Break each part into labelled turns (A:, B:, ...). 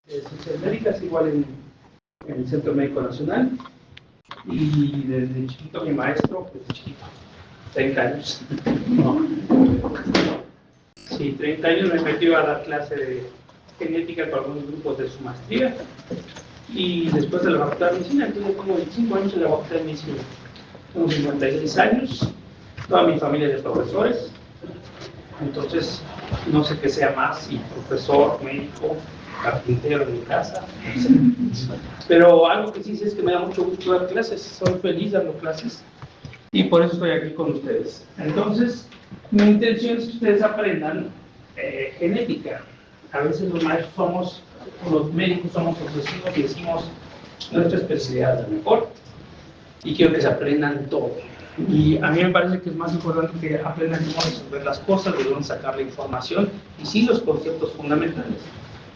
A: de Ciencias Médicas, igual en el Centro Médico Nacional. Y desde chiquito, mi maestro, desde chiquito, 30 años. No. Sí, 30 años me metí a dar clase de genética con algunos grupos de su maestría. Y después de la facultad de medicina, tuve como 25 años en la facultad de medicina. Tengo 56 años, toda mi familia es de profesores. Entonces, no sé qué sea más, si profesor, médico, carpintero en mi casa. Pero algo que sí sé es que me da mucho gusto dar clases, soy feliz dando clases y por eso estoy aquí con ustedes. Entonces, mi intención es que ustedes aprendan genética. A veces los maestros los médicos somos obsesivos y decimos nuestra especialidad es la mejor y quiero que se aprendan todo. Y a mí me parece que es más importante que aprendan cómo resolver las cosas, de dónde sacar la información y sí los conceptos fundamentales.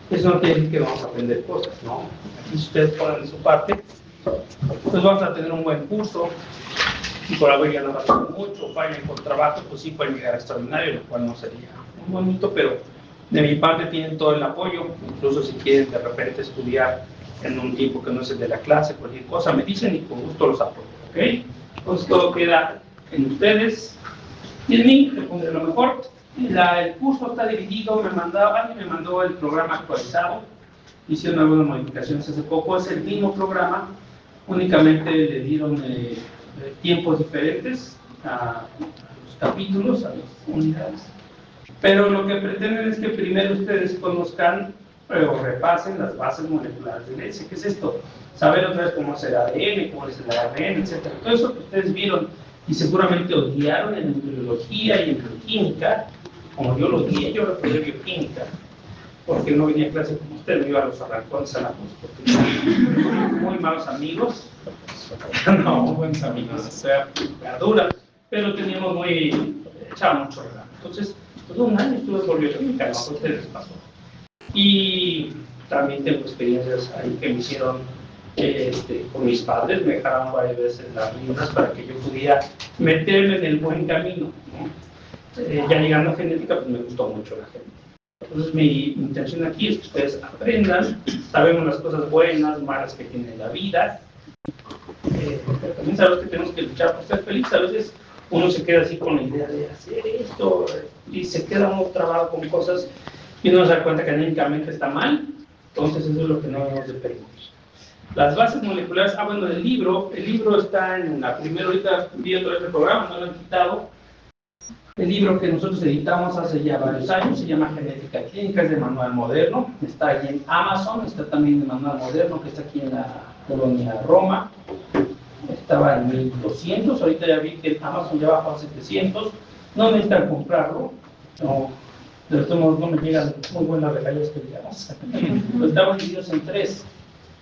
A: Eso no quiere decir que vamos a aprender cosas, ¿no? Aquí si ustedes ponen de su parte, pues vamos a tener un buen curso, y por haber ya no pasado mucho, fallen por trabajo, pues sí pueden llegar a extraordinario, lo cual no sería muy bonito, pero de mi parte tienen todo el apoyo, incluso si quieren de repente estudiar en un tiempo que no es el de la clase, cualquier cosa, me dicen y con gusto los apoyo, ¿ok? Entonces todo queda en ustedes y en mí, que pondré lo mejor. El curso está dividido, alguien me mandó el programa actualizado, hicieron algunas modificaciones hace poco, es el mismo programa, únicamente le dieron tiempos diferentes a los capítulos, a las unidades. Pero lo que pretenden es que primero ustedes conozcan o repasen las bases moleculares de herencia. ¿Qué es esto? Saber otra vez cómo es el ADN, cómo es el ARN, etc. Todo eso que ustedes vieron y seguramente odiaron en embriología y en bioquímica, como yo lo odié, yo reprobé bioquímica, porque no venía a clase como usted, me iba a los arrancones a la voz, porque muy malos amigos, no, muy buenos amigos, o sea, verdura, pero teníamos echaba mucho relajo. Entonces, pues un año estuve por bioquímica, no, a ustedes les pasó. Y también tengo experiencias ahí que me hicieron con mis padres, me dejaron varias veces las riendas para que yo pudiera meterme en el buen camino, ¿no? Ya llegando a genética, pues me gustó mucho la genética. Entonces mi intención aquí es que ustedes aprendan, sabemos las cosas buenas, malas que tiene la vida, porque también sabemos que tenemos que luchar por ser feliz. A veces uno se queda así con la idea de hacer esto y se queda uno trabado con cosas y uno se da cuenta que anímicamente está mal, entonces eso es lo que no debemos de pedir. Las bases moleculares, bueno, el libro está en la primera, ahorita vi otra vez el programa, no lo han quitado. El libro que nosotros editamos hace ya varios años se llama Genética Clínica, es de Manual Moderno, está ahí en Amazon, está también en Manual Moderno, que está aquí en la colonia Roma, estaba en 1200, ahorita ya vi que Amazon ya bajó a 700, no necesitan comprarlo, no, de todos modos no me llegan muy buenas regalías que digamos, pero estaban divididos en tres.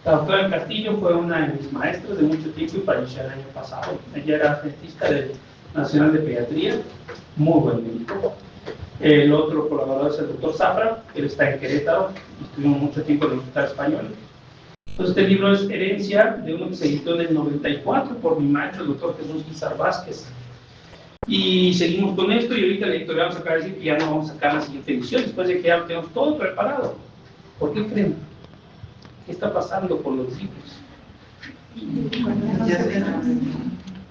A: La doctora del Castillo fue una de mis maestras de mucho tiempo y falleció el año pasado, ella era dentista del Nacional de Pediatría, muy buen médico. El otro colaborador es el doctor Zafra, que él está en Querétaro, estuvimos mucho tiempo en el Hospital Español. Entonces, este libro es herencia de uno que se editó en el 94 por mi maestro, el doctor Jesús Guizar Vázquez. Y seguimos con esto y ahorita la editorial nos acaba de decir que ya no vamos a sacar la siguiente edición, después de que ya tenemos todo preparado. ¿Por qué creen? ¿Qué está pasando con los libros?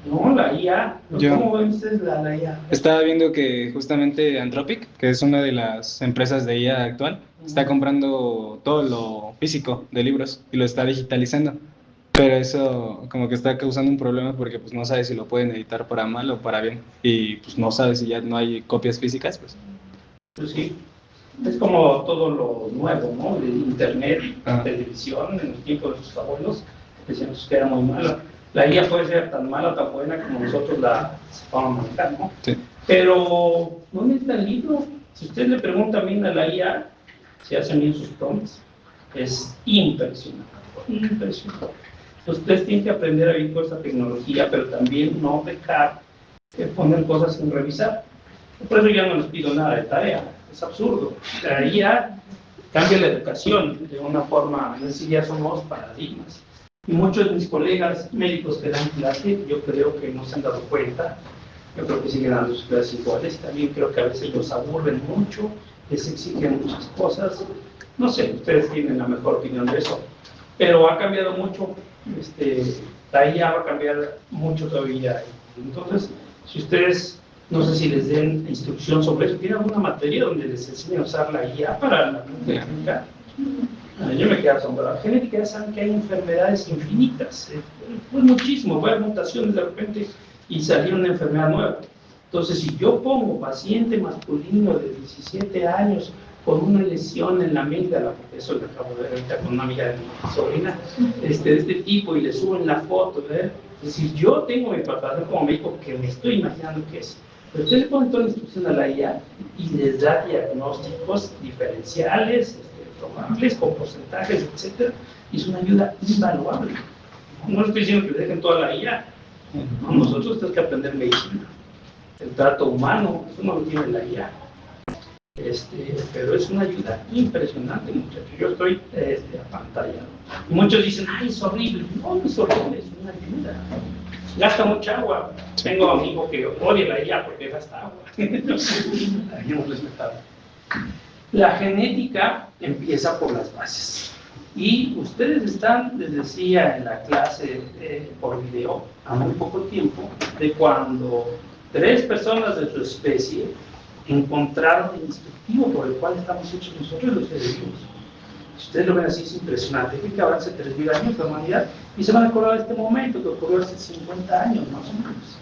A: No, la IA. ¿Cómo ven ustedes la IA?
B: Estaba viendo que justamente Anthropic, que es una de las empresas de IA actual, está comprando todo lo físico de libros y lo está digitalizando. Pero eso como que está causando un problema porque pues no sabe si lo pueden editar para mal o para bien. Y pues no sabe si ya no hay copias físicas, pues.
A: Pues sí. Es como todo lo nuevo, ¿no? De internet, televisión, en el tiempo de sus abuelos, decíamos que era muy mala. La IA puede ser tan mala o tan buena como nosotros la vamos a manejar, ¿no?
B: Sí.
A: Pero no necesita el libro. Si usted le pregunta bien a la IA, si hacen bien sus prompts, es impresionante, impresionante. Entonces, ustedes tienen que aprender a vivir con esta tecnología, pero también no dejar de poner cosas sin revisar. Por eso ya no les pido nada de tarea, es absurdo. La IA cambia la educación de una forma, es decir, ya son nuevos paradigmas. Y muchos de mis colegas médicos que dan clase, yo creo que no se han dado cuenta, yo creo que siguen dando sus clases iguales, también creo que a veces los aburren mucho, les exigen muchas cosas, No sé, ustedes tienen la mejor opinión de eso, pero ha cambiado mucho, la IA va a cambiar mucho todavía. Entonces, si ustedes, no sé si les den instrucción sobre eso, ¿tienen alguna materia donde les enseñen a usar la IA para la genética? Yo me quedé asombrado. La genética ya saben que hay enfermedades infinitas, pues muchísimo, varias mutaciones de repente y salió una enfermedad nueva. Entonces, si yo pongo paciente masculino de 17 años con una lesión en la amígdala, porque eso lo acabo de ver ahorita con una amiga de mi sobrina, de este tipo, y le suben la foto, ¿verdad? Es decir, yo tengo mi preparación como médico que me estoy imaginando que es. Pero usted le pone toda la instrucción a la IA y les da diagnósticos diferenciales, probables, con porcentajes, etcétera, y es una ayuda invaluable. No estoy diciendo que le dejen toda la IA. No, nosotros tenemos que aprender medicina. El trato humano, eso no lo tiene la IA. Pero es una ayuda impresionante, muchachos. Yo estoy apantallado. Y muchos dicen, ay, es horrible. No, no es horrible, es una ayuda. Gasta mucha agua. Tengo amigos que odian la IA porque gasta agua. Deberíamos respetarla. La genética empieza por las bases. Y ustedes están, les decía en la clase por video, a muy poco tiempo, de cuando 3 personas de su especie encontraron el instructivo por el cual estamos hechos nosotros los seres vivos. Si ustedes lo ven así, es impresionante. Fíjense que avance 3.000 años la humanidad y se van a acordar de este momento que ocurrió hace 50 años más o menos.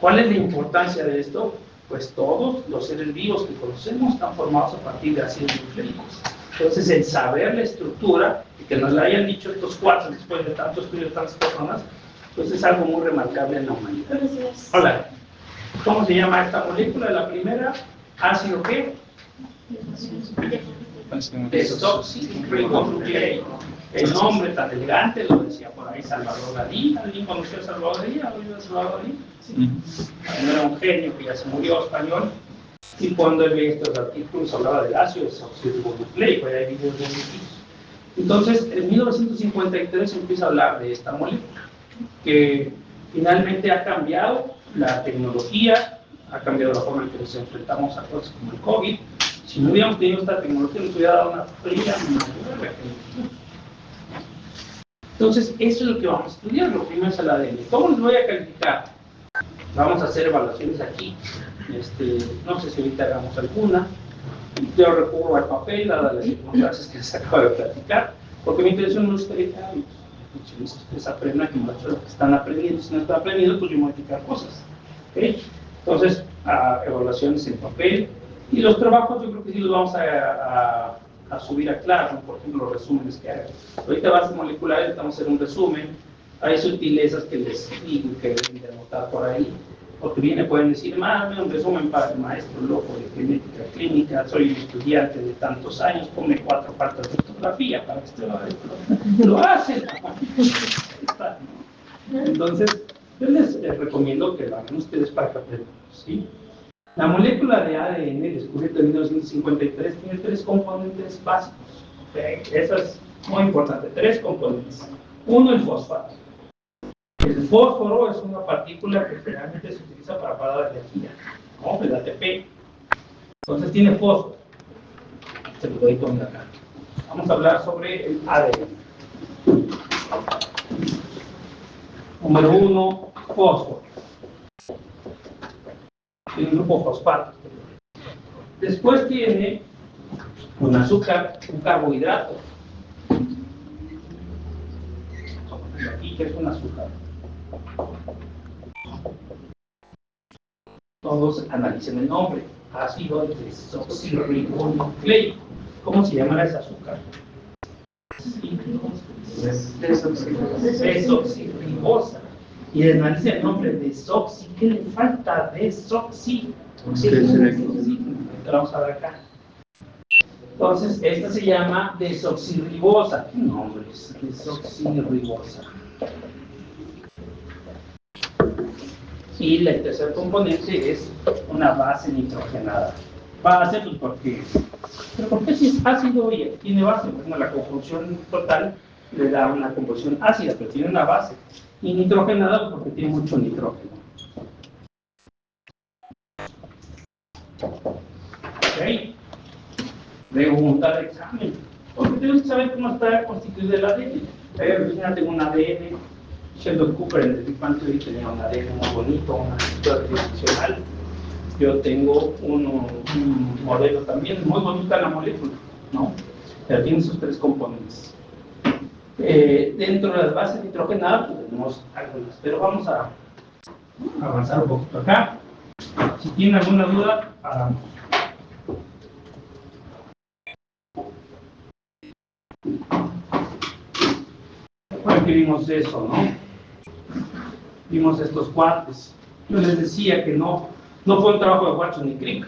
A: ¿Cuál es la importancia de esto? Pues todos los seres vivos que conocemos están formados a partir de ácidos nucleicos. Entonces, el saber la estructura, y que nos la hayan dicho estos 4 después de tantos estudios de tantas personas, pues es algo muy remarcable en la humanidad. Hola. ¿Cómo se llama esta molécula? La primera, ácido ¿qué? Desoxirribonucleico. El nombre tan elegante lo decía por ahí Salvador Dalí. ¿Alguien conoció a Salvador Dalí? ¿Ha oído a Salvador Dalí? Sí. Era un genio que ya se murió, español. Y cuando él veía estos artículos hablaba del ácido desoxirribonucleico, y hay videos de edificios. Entonces, en 1953 empieza a hablar de esta molécula, que finalmente ha cambiado la tecnología, ha cambiado la forma en que nos enfrentamos a cosas como el COVID. Si no hubiéramos tenido esta tecnología, nos hubiera dado una fría mayor. Entonces, eso es lo que vamos a estudiar. Lo primero es el ADN. ¿Cómo les voy a calificar? Vamos a hacer evaluaciones aquí. No sé si ahorita hagamos alguna. Yo recurro al papel, dadas las circunstancias que les acabo de platicar, porque mi intención no es que ustedes aprendan que muchos de los que están aprendiendo, si no están aprendiendo, pues yo modificar cosas. ¿Okay? Entonces, evaluaciones en papel. Y los trabajos yo creo que sí los vamos a subir a Classroom, por ejemplo, los resúmenes que hagan. Ahorita bases moleculares, vamos a hacer un resumen. Hay sutilezas que les digo que deben de anotar por ahí. Porque pueden decir, mándame un resumen para el maestro loco de genética clínica, soy estudiante de tantos años, ponme 4 faltas de ortografía para que usted lo hacen. Entonces, yo les recomiendo que lo hagan ustedes para que aprendan, ¿sí? La molécula de ADN, descubierta en 1953, tiene 3 componentes básicos. ¿Okay? Eso es muy importante, 3 componentes. Uno, el fosfato. El fósforo es una partícula que generalmente se utiliza para parar la energía, ¿no? El ATP. Entonces tiene fósforo. Se lo voy a poner acá. Vamos a hablar sobre el ADN. Número 1, fósforo. Tiene un grupo fosfato. Después tiene un azúcar, un carbohidrato. Aquí que es un azúcar. Todos analicen el nombre. Ácido desoxirribonucleico. ¿Cómo se llama ese azúcar? Desoxirribosa. Y analicen el nombre desoxi. ¿Qué le falta? Desoxi. Lo vamos a ver acá. Entonces, esta se llama desoxirribosa. ¿Qué nombre es? Desoxirribosa. Y el tercer componente es una base nitrogenada. Base, pues porque... ¿Pero por qué si es ácido y tiene base? Bueno, la composición total le da una composición ácida, pero tiene una base. Y nitrogenada porque tiene mucho nitrógeno. ¿Ok? pregunta de examen. Porque tenemos que saber cómo está constituido el ADN. Yo tengo un ADN, Sheldon Cooper en el Big Bang Theory tenía un ADN muy bonito, una estructura tridimensional. Yo tengo un modelo también, muy bonita la molécula, ¿no? Pero tiene sus tres componentes. Dentro de las bases nitrogenadas pues tenemos algunas, pero vamos a avanzar un poquito acá. Si tienen alguna duda, hagamos. Bueno, que vimos eso, ¿no? Vimos estos cuates. Yo les decía que no fue un trabajo de Watson y Crick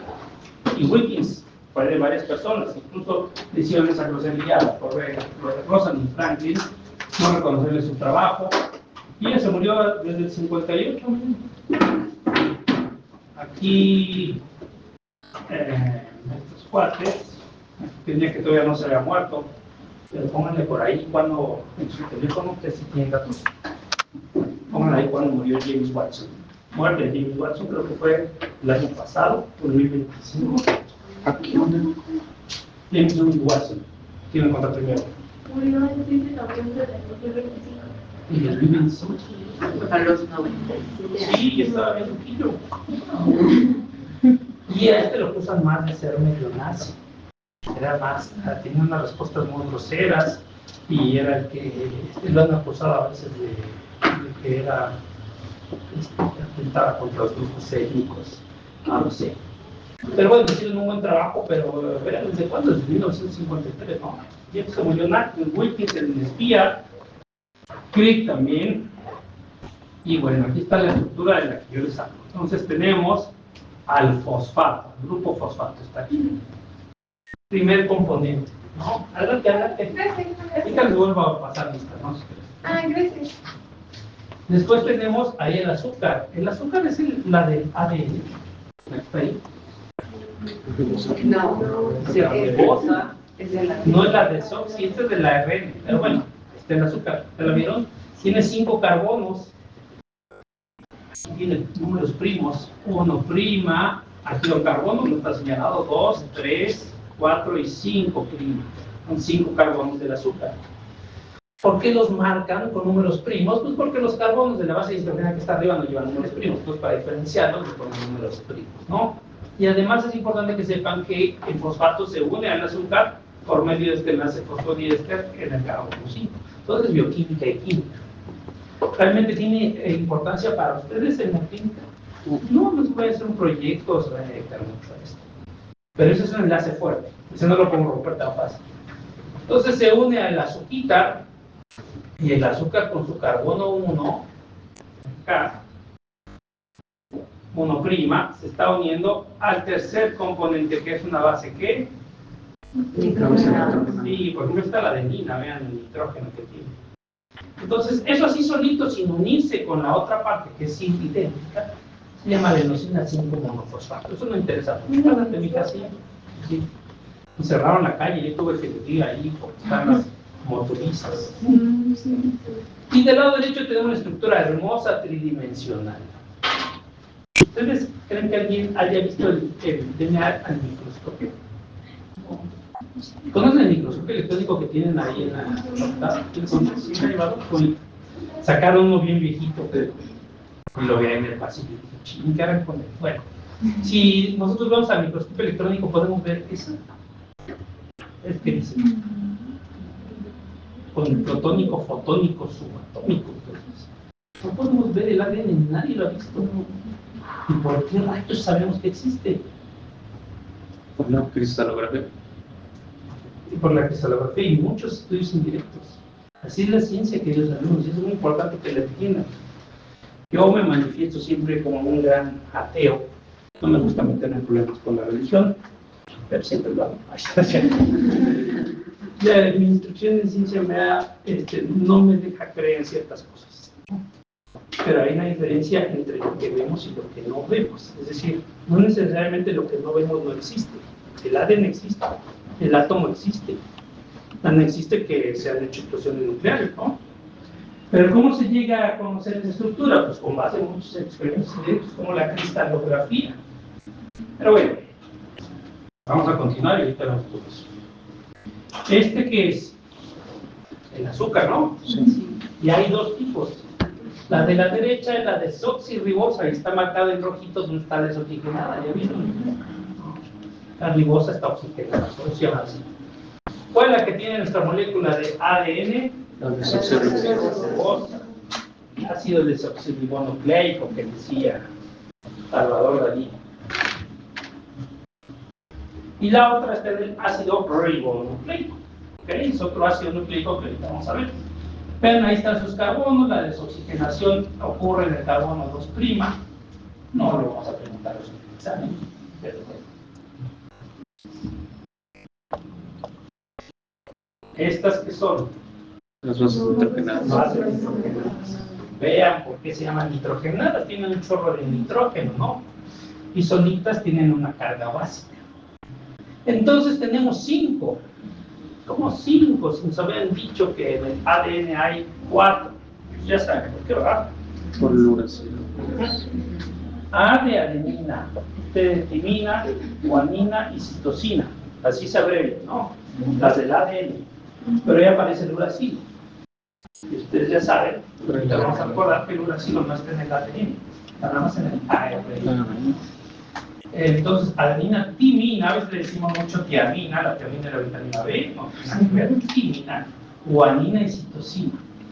A: y Wilkins, fue de varias personas, incluso le hicieron esa grosería por Rosalind Franklin, no reconocerle su trabajo, y ella se murió desde el 58. Aquí, estos cuates, tenía que todavía no se había muerto, pero pónganle por ahí cuando, en su teléfono, que si tienen datos, pónganle ahí cuando murió James Watson. Muerte de James Watson, creo que fue el año pasado, 2025. Aquí, ¿dónde? James Watson. ¿Quién me cuenta primero?
C: Murió el 7 de noviembre del 2025.
A: ¿Y el 2025?
C: A los 97 años.
A: Sí, estaba bien poquillo. Y a este lo acusan más de ser medio nazi. Era más, tenía unas respuestas muy groseras y era el que lo han acusado a veces de que era que atentaba contra los grupos étnicos, no lo sé. Pero bueno, hicieron un buen trabajo, pero vean desde cuándo, desde 1953, ¿no? Y se murió Wilkins, el espía, Crick también, y bueno, aquí está la estructura de la que yo les hablo. Entonces tenemos al fosfato, el grupo fosfato está aquí. Primer componente, ¿no? Adelante. Ahorita les vuelvo a pasar lista, ¿no?
C: Ah, gracias.
A: Después tenemos ahí el azúcar. El azúcar es la del ADN. ¿Está ahí?
C: No,
A: Glucosa.
C: es de la...
A: No es la desoxi, esta es de la ARN. Pero bueno, el azúcar. ¿Te lo vieron? Tiene 5 carbonos. Tiene números primos. 1', aquí los carbonos, no está señalado. 2, 3, 4 y 5'. Son 5 carbonos del azúcar. ¿Por qué los marcan con números primos? Pues porque los carbonos de la base de hidrógeno que está arriba no llevan números primos, pues para diferenciarlos les ponen números primos, ¿no? Y además es importante que sepan que el fosfato se une al azúcar por medio de este enlace fosfodiéster en el carbono 5. Entonces, bioquímica y química. ¿Realmente tiene importancia para ustedes en la química? No, les voy a hacer un proyecto, se va a dedicar mucho a esto. Pero ese es un enlace fuerte, ese no lo puedo romper tan fácil. Entonces se une al azúcar, y el azúcar con su carbono 1, acá, 1', se está uniendo al tercer componente, que es una base ¿qué?
C: Nitrogenada.
A: Sí, por ejemplo está la adenina, vean el nitrógeno que tiene. Entonces, eso así solito, sin unirse con la otra parte, que es idéntica, se llama adenosina 5-monofosfato. Eso no interesa mucho, la técnica así. Sí. Y cerraron la calle, yo tuve que vivir ahí porque están las motoristas. Y del lado derecho tenemos una estructura hermosa tridimensional. ¿Ustedes creen que alguien haya visto el DNA al microscopio? ¿Conocen el microscopio electrónico que tienen ahí en la facultad? ¿Sí han llevado? Sacaron uno bien viejito y lo veía en el pasillo. ¿Qué harán con él? Bueno, si nosotros vamos al microscopio electrónico podemos ver eso. Es que dice con protónico, fotónico, subatómico. Entonces, no podemos ver el ADN, nadie lo ha visto. ¿Y por qué rayos sabemos que existe?
D: Por la cristalografía.
A: Y por la cristalografía y muchos estudios indirectos. Así es la ciencia, queridos alumnos, y eso es muy importante que la entiendan. Yo me manifiesto siempre como un gran ateo. No me gusta meterme en problemas con la religión, pero siempre lo hago. Mi instrucción en ciencia no me deja creer en ciertas cosas. Pero hay una diferencia entre lo que vemos y lo que no vemos. Es decir, no necesariamente lo que no vemos no existe. El ADN existe, el átomo existe. Tan existe que se han hecho explosiones nucleares, ¿no? Pero ¿cómo se llega a conocer esa estructura? Pues con base en muchos experimentos directos como la cristalografía. Pero bueno, vamos a continuar y ahorita vemos todo eso. ¿Este qué es? El azúcar, ¿no? Sí. Y hay dos tipos. La de la derecha es la desoxirribosa, y está marcada en rojito donde está desoxigenada, ¿ya vieron? La ribosa está oxigenada, por eso se llama así. ¿Cuál es la que tiene nuestra molécula de ADN?
D: La desoxirribosa.
A: Ácido desoxirribonucleico, que decía Salvador Dalí. Y la otra está en el ácido ribonucleico. ¿Okay? Es otro ácido nucleico que ahorita vamos a ver. Vean, ahí están sus carbonos. La desoxigenación ocurre en el carbono 2'. No lo vamos a preguntar en el examen, pero bueno. ¿Estas qué son?
D: Las bases nitrogenadas.
A: Bases nitrogenadas. Vean por qué se llaman nitrogenadas. Tienen un chorro de nitrógeno, ¿no? Y solitas tienen una carga básica. Entonces tenemos 5. ¿Cómo 5? Si nos habían dicho que en el ADN hay 4. Ya saben, ¿por qué va?
D: Por el uracilo.
A: A de adenina, T de timina, guanina y citosina. Así se abrevia, ¿no? Las del ADN. Pero ya aparece el uracilo. Y ustedes ya saben, te vamos a acordar que el uracilo no está en el ADN, nada más en el ARN. Entonces, adenina, timina, a veces le decimos mucho tiamina, la tiamina es la vitamina B, no tiene nada que ver, timina, guanina y citosina.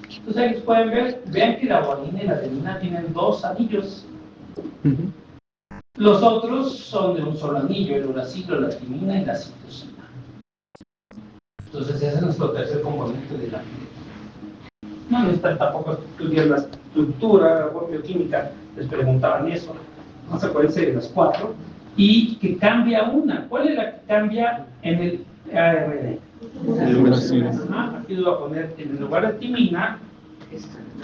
A: Entonces, ahí pueden ver, vean que la guanina y la adenina tienen 2 anillos. Los otros son de un solo anillo, el uracilo, la timina y la citosina. Entonces, ese es nuestro tercer componente de la vida. No necesitan tampoco estudiar la estructura o bioquímica, les preguntaban eso. Vamos a acuérdense de las 4. Y que cambia una. ¿Cuál es la que cambia en el ARN?
D: El uracilo.
A: Aquí lo voy a poner en el lugar de timina,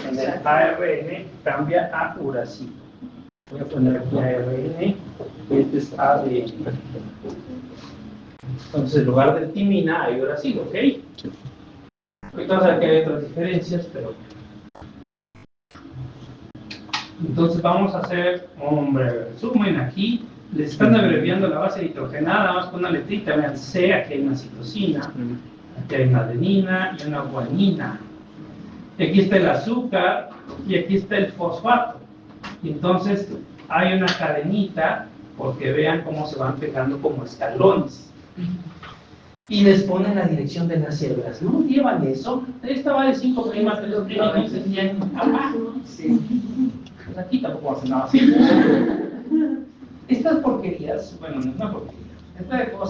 A: en el ARN cambia a uracilo. Voy a poner aquí ARN, este es ADN. Entonces, en lugar de timina hay uracilo, ¿ok? Ahorita vamos a ver que hay otras diferencias, pero... Entonces vamos a hacer un breve resumen aquí. Les están abreviando la base nitrogenada, nada más con una letrita. Vean, C, aquí hay una citosina, aquí hay una adenina y una guanina. Y aquí está el azúcar y aquí está el fosfato. Y entonces hay una cadenita, porque vean cómo se van pegando como escalones. Y les ponen la dirección de las células. ¿No llevan eso? Esta va de 5', 3', y se tienen abajo. Pues aquí tampoco va a ser nada así. Estas porquerías, bueno, no es una porquería.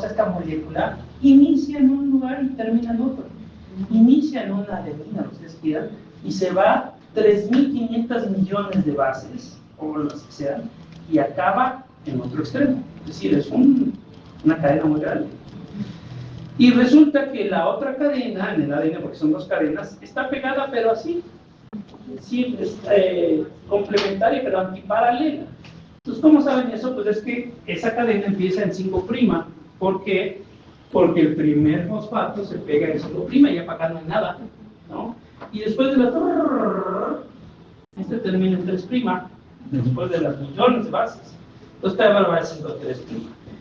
A: Esta molécula inicia en un lugar y termina en otro. Inicia en una adenina, lo que ustedes quieran, y se va 3.500 millones de bases, o las que sean, y acaba en otro extremo. Es decir, es una cadena muy grande. Y resulta que la otra cadena, en el ADN, porque son 2 cadenas, está pegada, pero así. Sí, es complementaria, pero antiparalela. Entonces, ¿cómo saben eso? Pues es que esa cadena empieza en 5'. ¿Por qué? Porque el primer fosfato se pega en 5', y ya para acá no hay nada, ¿no? Y después de la... Este termina en 3', después de las millones de bases. Entonces, esta va a ser 3'.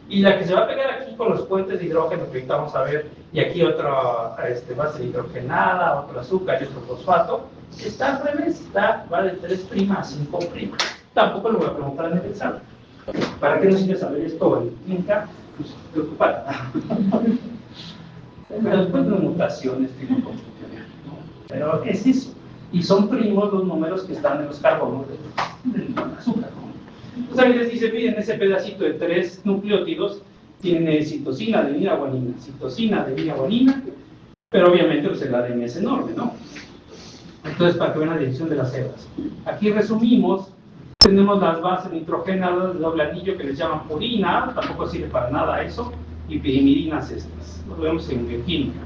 A: Y la que se va a pegar aquí con los puentes de hidrógeno, que ahorita vamos a ver, y aquí otra base hidrogenada, otro azúcar y otro fosfato, está al revés, va de 3' a 5'. Tampoco lo voy a preguntar en el examen. ¿Para qué nos sirve saber esto en clínica? Pues preocupar. Pero después de mutaciones tienen confusión, ¿no? Pero es eso. Y son primos los números que están en los carbonos del azúcar, ¿no? Entonces ahí les dice, miren, ese pedacito de 3 nucleótidos tiene citosina, adenina, guanina, citosina, adenina, guanina, pero obviamente pues el ADN es enorme, ¿no? Entonces, para que vean la dirección de las células. Aquí resumimos, tenemos las bases nitrogenadas de doble anillo que les llaman purina, tampoco sirve para nada eso, y pirimirinas estas, lo vemos en bioquímica.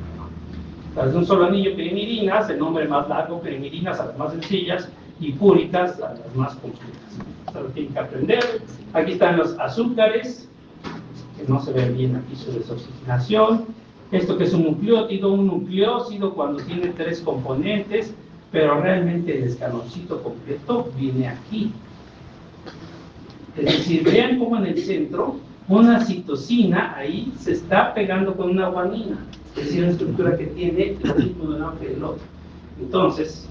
A: Las de un solo anillo, pirimirinas, el nombre más largo, pirimirinas a las más sencillas, y púricas a las más complejas. Esto lo tienen que aprender. Aquí están los azúcares, que no se ven bien aquí su desoxigenación. Esto que es un nucleósido cuando tiene 3 componentes, pero realmente el escaloncito completo viene aquí. Es decir, vean cómo en el centro una citosina ahí se está pegando con una guanina. es decir, una estructura que tiene lo mismo de un que del otro. Entonces,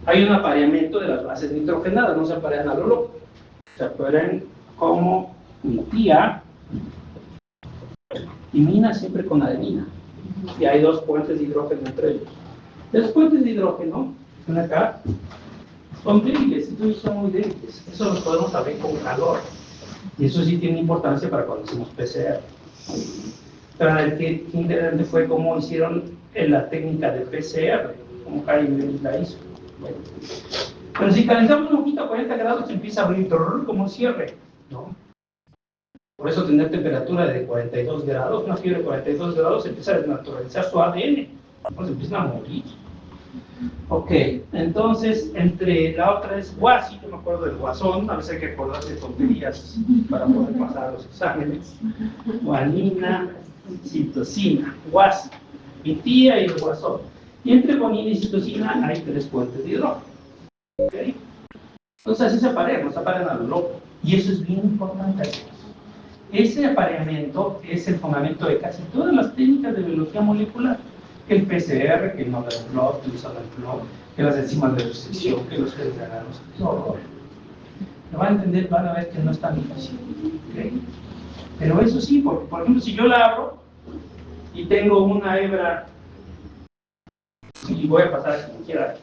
A: hay un apareamiento de las bases nitrogenadas, no se aparean a lo loco. Se aparean como mi tía, timina siempre con adenina. Y hay dos puentes de hidrógeno entre ellos. Los puentes de hidrógeno, ven acá, son débiles, entonces son muy débiles. Eso lo podemos saber con calor. Y eso sí tiene importancia para cuando hacemos PCR. Pero qué interesante fue cómo hicieron la técnica de PCR, como Jaime la hizo. Bueno. Pero si calentamos un poquito a 40 grados, empieza a abrir como un cierre, ¿no? Por eso tener temperatura de 42 grados, una fiebre de 42 grados, empieza a desnaturalizar su ADN, pues empiezan a morir. Ok, entonces, entre la otra es guasi, yo me acuerdo del guasón, a veces hay que acordarse de tonterías para poder pasar los exámenes. Guanina, citosina, guasi, mi tía y el guasón. Y entre guanina y citosina hay 3 puentes de hidrógeno. ¿Okay? Entonces así se aparean a lo loco. Y eso es bien importante. Ese apareamiento es el fundamento de casi todas las técnicas de biología molecular. Que el PCR, que el Nobel Plot, que el Southern Plot, que las enzimas de restricción, que los genes de agarros, todo. Lo van a entender, van a ver que no es tan difícil. ¿Okay? Pero eso sí, porque, por ejemplo, si yo la abro y tengo una hebra, y voy a pasar como quiera,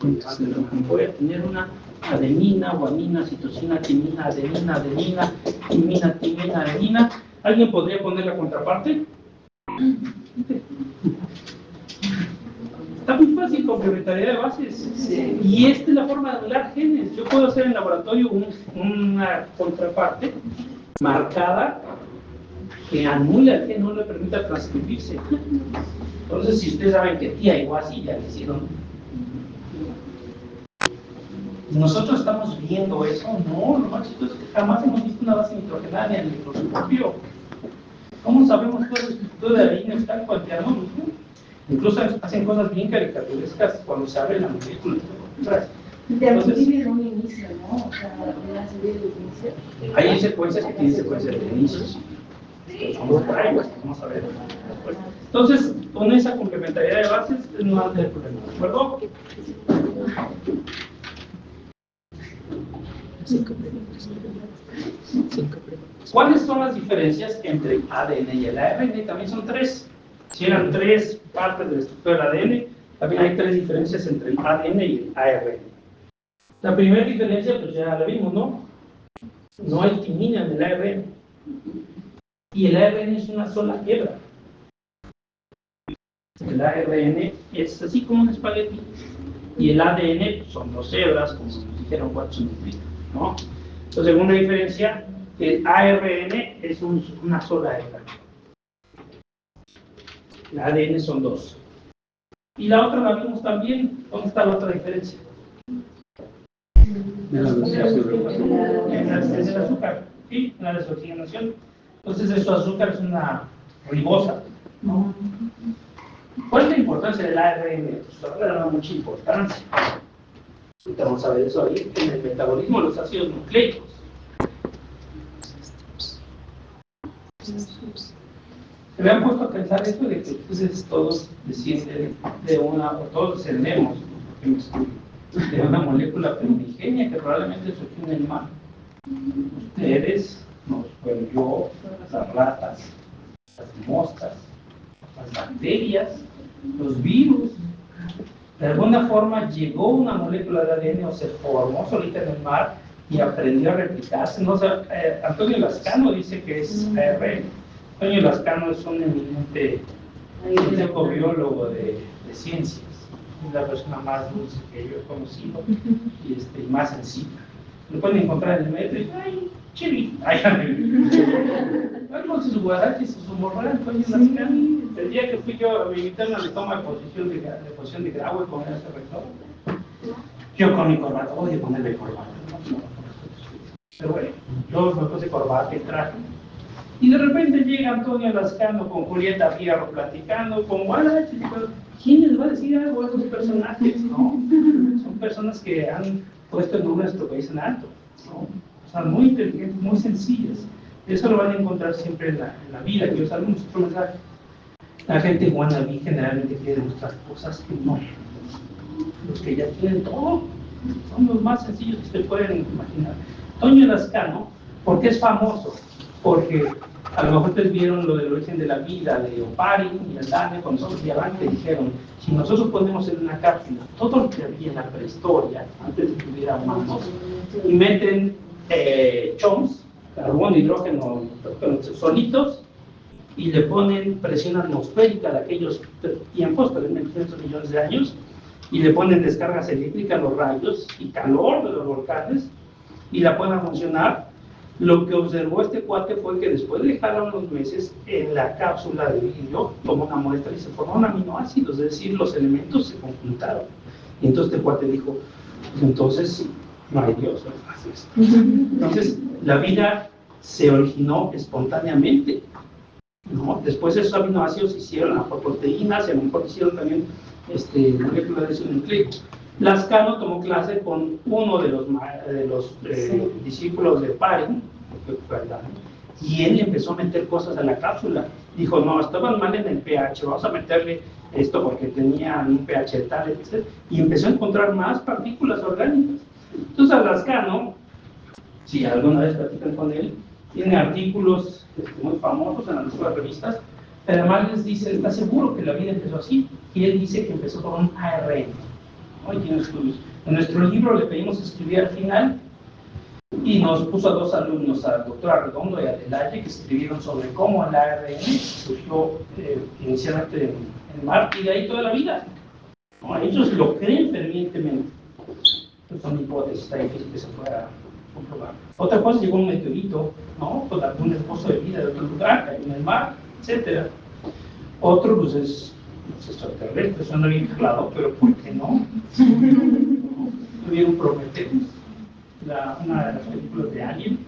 A: voy a tener una adenina, guanina, citosina, timina, adenina, adenina, timina, timina, adenina. ¿Alguien podría poner la contraparte? Está muy fácil, complementariedad de bases. Sí. Y esta es la forma de anular genes. Yo puedo hacer en laboratorio una contraparte marcada que anula el gen, no le permita transcribirse. Entonces, si ustedes saben que tía igual así, ya le hicieron. ¿Nosotros estamos viendo eso? No, lo más chistoso es que jamás hemos visto una base nitrogenada en el microscopio. ¿Cómo sabemos toda la estructura de la línea está cuantiano? Incluso hacen cosas bien caricaturescas cuando se abre la molécula.
C: Entonces, tiene un inicio, ¿no? O sea, una serie de inicios.
A: Hay secuencias que tienen secuencias de inicios. Vamos a ver. Entonces, con esa complementariedad de bases no va a tener problema, ¿de acuerdo? ¿Cuáles son las diferencias entre el ADN y el ARN? También son 3. Si eran 3 partes de la estructura del ADN, también hay 3 diferencias entre el ADN y el ARN. La primera diferencia, pues ya la vimos, ¿no? No hay timina en el ARN. Y el ARN es una sola hebra. El ARN es así como un espagueti. Y el ADN son 2 hebras, como nos dijeron Watson y Crick, ¿no? Entonces, una diferencia, el ARN es una sola hebra. El ADN son 2. Y la otra la vimos también. ¿Dónde está la otra diferencia? En el azúcar, ¿sí? En la desoxigenación. Entonces, esto azúcar es una ribosa, ¿no? ¿Cuál es la importancia del ARN? Pues ahora da mucha importancia. Ahorita vamos a ver eso ahí en el metabolismo de los ácidos nucleicos. ¿Se me han puesto a pensar esto de que entonces todos descienden de una, o todos descendemos de una molécula primigenia que probablemente surgió en el mar? Ustedes, bueno, yo, las ratas, las moscas, las bacterias, los virus. De alguna forma llegó una molécula de ADN o se formó solita en el mar y aprendió a replicarse. No, Antonio Lascano dice que es ARN. Antonio Lascano es un eminente biólogo de ciencias. Es la persona más dulce que yo he conocido y más sencilla. Lo pueden encontrar en el metro y ¡ay, chiri! ¡Ay, con sus guaraches y su morral, Antonio Lascano! El día que fui yo a visitar una toma de posición de Graue con ese rector, yo con mi corbata, odio ponerle corbata. Pero bueno, yo me puse corbata y traje. Y de repente llega Antonio Lascano con Julieta Fierro platicando, con guaraches. ¿Quién les va a decir algo a esos personajes? ¿No? Son personas que han puesto el nombre de nuestro país en alto, ¿no? O sea, muy inteligentes, muy sencillas. Eso lo van a encontrar siempre en la vida, que os hago un mensaje. La gente wannabe generalmente quiere demostrar cosas que no. Los que ya tienen todo son los más sencillos que se pueden imaginar. Toño Lascano, ¿por qué es famoso? Porque a lo mejor ustedes vieron lo del origen de la vida de Oparin y el Dane, cuando nosotros viajaban, que dijeron, si nosotros ponemos en una cápsula todo lo que había en la prehistoria, antes de que hubiera humanos, y meten chums, carbón, hidrógeno, solitos, y le ponen presión atmosférica de aquellos tiempos, 3.500 millones de años, y le ponen descargas eléctricas, los rayos y calor de los volcanes, y la puedan funcionar. Lo que observó este cuate fue que después de dejarla unos meses en la cápsula de vidrio, tomó una muestra y se formaron aminoácidos, es decir, los elementos se conjuntaron. Y entonces este cuate dijo, pues entonces no hay Dios. Entonces la vida se originó espontáneamente, ¿no? Después esos aminoácidos se hicieron a proteínas, y a lo mejor hicieron también moléculas de ácido nucleico. Lascano tomó clase con uno de los discípulos de Oparin, y él empezó a meter cosas a la cápsula. Dijo, no, estaban mal en el pH, vamos a meterle esto porque tenían un pH tal, etc. Y empezó a encontrar más partículas orgánicas. Entonces, a Lascano, si alguna vez platican con él, tiene artículos muy famosos en las revistas, pero además les dice, está seguro que la vida empezó así, y él dice que empezó con un ARN. ¿No? Y tiene estudios. En nuestro libro le pedimos escribir al final, y nos puso a dos alumnos, al doctor Arredondo y a Adelaide, que escribieron sobre cómo el ARN surgió inicialmente en Marte, y de ahí toda la vida. ¿No? Ellos lo creen fervientemente. Entonces son hipótesis, está difícil que se pueda comprobar. Otra cosa, llegó un meteorito, ¿no? Con algún esposo de vida de otro lugar, cayó en el mar, etc. Otro, pues es extraterrestre, suena bien claro, pero ¿por qué no? Tuvieron Prometheus, una de las películas de Alien.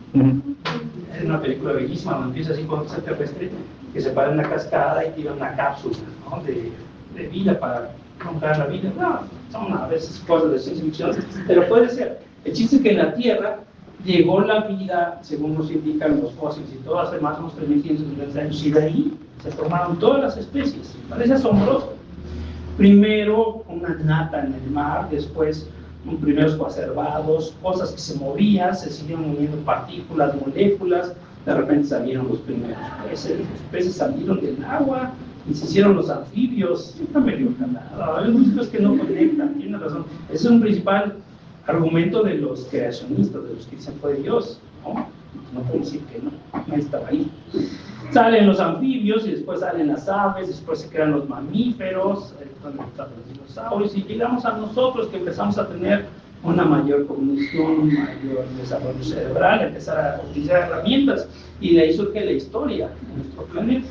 A: Es una película bellísima, donde empieza así con un extraterrestre que se para en la cascada y tira una cápsula, ¿no? de vida para comprar la vida. No, son a veces cosas de ciencia ficción, pero puede ser. El chiste es que en la Tierra llegó la vida, según nos indican los fósiles y todo, hace más o menos 3.500 millones de años, y de ahí se formaron todas las especies. Parece asombroso. Primero una nata en el mar, después primeros coacervados, cosas que se movían, se siguieron moviendo partículas, moléculas, de repente salieron los primeros peces, los peces salieron del agua y se hicieron los anfibios. Está medio calado, hay muchos que no conectan, tiene razón. Ese es un principal argumento de los creacionistas, de los que dicen fue Dios, ¿no? No puedo decir que no estaba ahí. Salen los anfibios y después salen las aves, después se crean los mamíferos, los dinosaurios, y llegamos a nosotros que empezamos a tener una mayor cognición, un mayor desarrollo cerebral, empezar a utilizar herramientas, y de ahí surge la historia de nuestro planeta.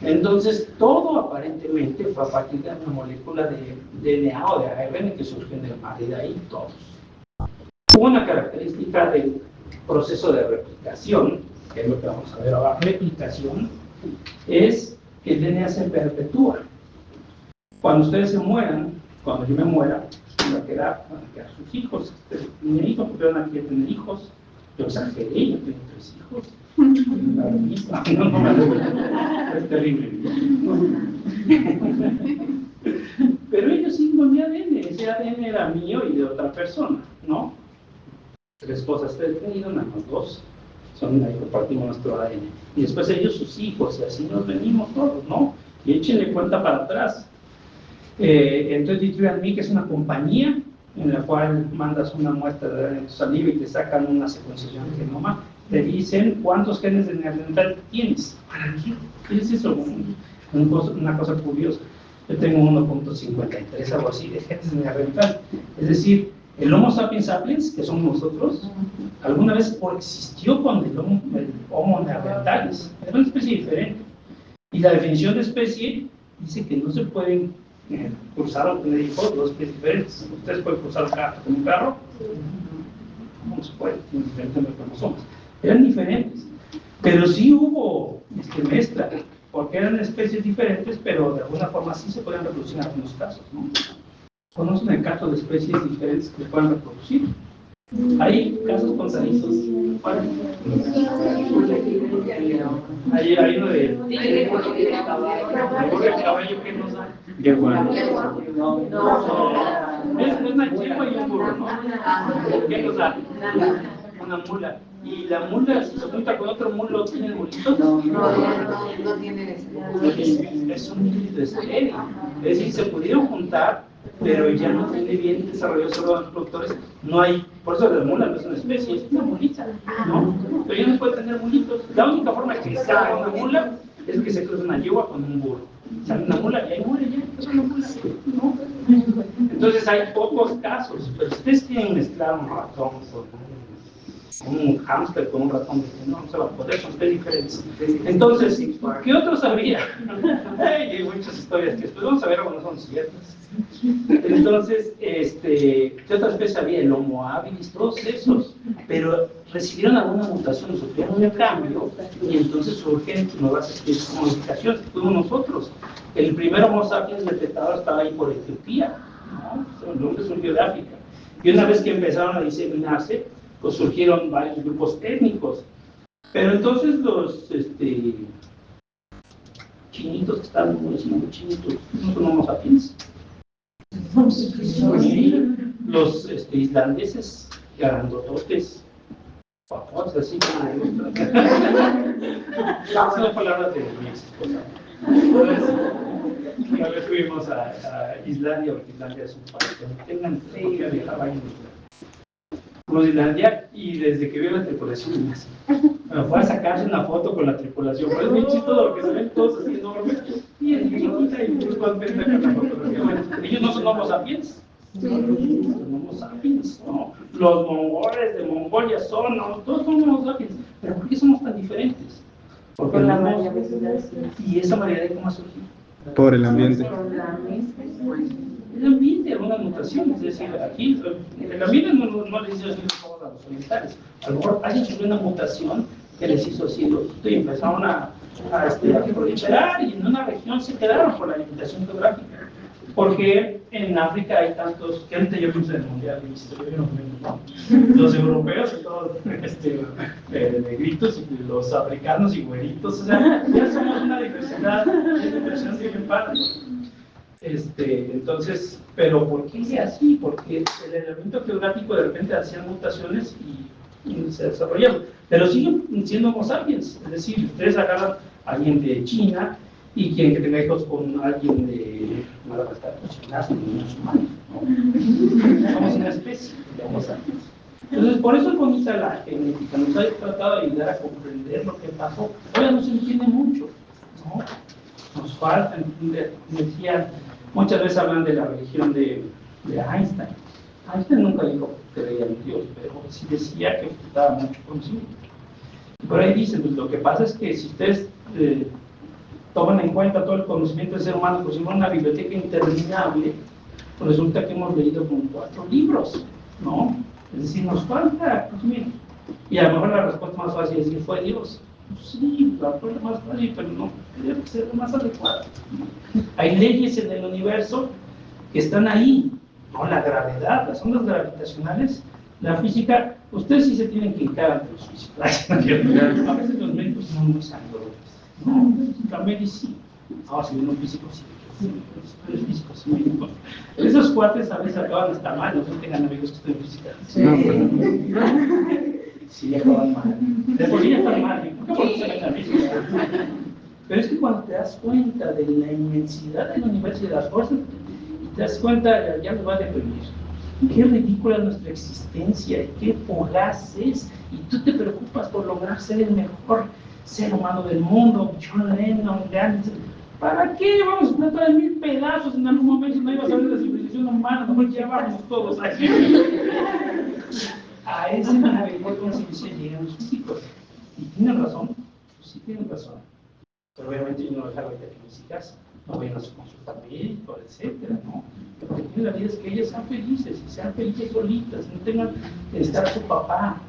A: Entonces, todo aparentemente fue a partir de una molécula de DNA o de ARN que surgió en el mar, y de ahí todos. Una característica del proceso de replicación, que es lo que vamos a ver ahora, replicación, es que el DNA se perpetúa. Cuando ustedes se mueran, cuando yo me muera, van a quedar sus hijos. Ustedes tienen hijos, porque van a tener hijos. Yo exageré, yo tengo 3 hijos. No, es terrible. Pero ellos siguen con mi ADN, ese ADN era mío y de otra persona, ¿no? 3 cosas, 3 tenido, nada más 2 son ahí, compartimos nuestro ADN. Y después ellos, sus hijos, y así nos venimos todos, ¿no? Y échenle cuenta para atrás. Entonces, D3andMe, que es una compañía en la cual mandas una muestra de tu saliva y te sacan una secuenciación de genoma, te dicen cuántos genes de neandertal tienes. ¿Para qué? ¿Qué es eso? Una cosa curiosa. Yo tengo 1.53, algo así, de genes de neandertal. Es decir, el Homo sapiens sapiens, que somos nosotros, alguna vez coexistió con el Homo neanderthalis. Es una especie diferente. Y la definición de especie dice que no se pueden cruzar o tener hijos de 2 especies diferentes. Ustedes pueden cruzar un gato con un perro. No se puede, tienen diferentes cromosomas. Eran diferentes. Pero sí hubo mezcla, porque eran especies diferentes, pero de alguna forma sí se podían reproducir en algunos casos, ¿no? ¿Conocen el caso de especies diferentes que se puedan reproducir? Hay casos contaditos. Hay uno de caballo que nos da. Es una yegua y un burro, ¿no? ¿Qué nos da? Una mula. Y la mula, si se junta con otro mulo, ¿tiene bolitos?
E: No tienen ese.
A: Es un híbrido estéril. Es decir, se pudieron juntar, pero ya no tiene bien desarrollado solo los reproductores. No hay, por eso la mula no es una especie, es una mulita, ¿no? Pero ya no puede tener mulitos. La única forma de que salga una mula es que se cruce una yegua con un burro. Sale una mula y ahí muere ya, es una mula, ¿no? Entonces hay pocos casos, pero si ustedes quieren mezclar un ratón con un hámster, con un ratón, no se va a poder, son tres diferentes. Entonces, ¿qué otros habría? Hay muchas historias que después vamos a ver algunas son ciertas. Entonces, ¿qué otra especie había? El Homo habilis, todos esos, pero recibieron alguna mutación, sufrieron un cambio, y entonces surgen nuevas especies de modificaciones, que fuimos nosotros. El primer Homo sapiens detectado estaba ahí por Etiopía, ¿no? El hombre surgió de África. Y una vez que empezaron a diseminarse, pues surgieron varios grupos étnicos. Pero entonces los chinitos que estaban muy chinitos, no son Homo sapiens. Los islandeses, grandototes, guapos, así como me gustan. Son palabras de mi ex esposa. Una vez fuimos a Islandia, porque Islandia es un país que no tengan que viajar años. Fuimos a Islandia y desde que vio la tripulación, me fue a sacarse una foto con la tripulación. Pues es muy chistoso porque se ven todos así enormes. Y el chiquita y muy contenta con la fotografía. Bueno, ellos no son Homo sapiens. Son Homo sapiens, ¿no? Los mongoles de Mongolia son, ¿no? Todos son Homo sapiens. Pero ¿por qué somos tan diferentes? Porque
E: Por la
A: tenemos-
E: variabilidad.
A: ¿Y esa variedad cómo ha surgido?
B: Por el ambiente.
A: El ambiente, algunas mutaciones, es decir, aquí, el ambiente no les hizo así a los orientales. A lo mejor alguien sufrió una mutación que les hizo así y empezaron a proliferar y en una región se quedaron por la limitación geográfica. Porque en África hay tantos, que ahorita yo pienso en el mundial, los europeos y todos negritos y los africanos y güeritos, o sea, ya somos una diversidad bien padre. Entonces, pero ¿por qué así? Porque el elemento geográfico de repente hacían mutaciones y se desarrollaron. Pero siguen siendo Homo sapiens, es decir, ustedes agarran a alguien de China y quieren que tenga hijos con alguien de Madagascar, pues nacen niños humanos, ¿no? Somos una especie de Homo sapiens. Entonces, por eso es bonita la genética, nos ha tratado de ayudar a comprender lo que pasó. Ahora no se entiende mucho, ¿no? Nos falta entender. Decía, muchas veces hablan de la religión de Einstein. Einstein nunca dijo que creía en Dios, pero sí decía que daba mucho conocimiento. Y por ahí dicen, pues lo que pasa es que si ustedes toman en cuenta todo el conocimiento del ser humano, pues si fuera una biblioteca interminable, pues resulta que hemos leído como 4 libros, ¿no? Es decir, nos falta, pues miren, y a lo mejor la respuesta más fácil es decir, fue Dios. Pues sí, la fue más fácil, pero no debe ser la más adecuada. Hay leyes en el universo que están ahí, ¿no? La gravedad, las ondas gravitacionales, la física, ustedes sí se tienen que hincar ante los físicos. A veces los médicos son muy sangrones, ¿no? La medicina, no, si uno físico sí. Los físicos y médicos. Esos cuates a veces acaban hasta mal, no tengan amigos que estén física. Sí, acaban mal. De por sí ya están mal, ¿por qué porque se meten a física? Pero es que cuando te das cuenta de la inmensidad del universo y de las fuerzas, y te das cuenta, ya nos va a deprimir. Qué ridícula es nuestra existencia, y qué fugaz es, y tú te preocupas por lograr ser el mejor ser humano del mundo, John Lennon, Gandhi. ¿Para qué? Vamos a explotar en 1000 pedazos en algún momento, no ibas a ver la civilización humana, no ya vamos todos aquí. A ese nivel de conciencia llegan los físicos. Y tienen razón, pues sí tienen razón. Pero obviamente yo no dejarlo de físicas, no vayan a su consulta médica, etcétera, ¿no? Lo que tiene la vida es que ellas sean felices, y sean felices solitas, no tengan que estar a su papá.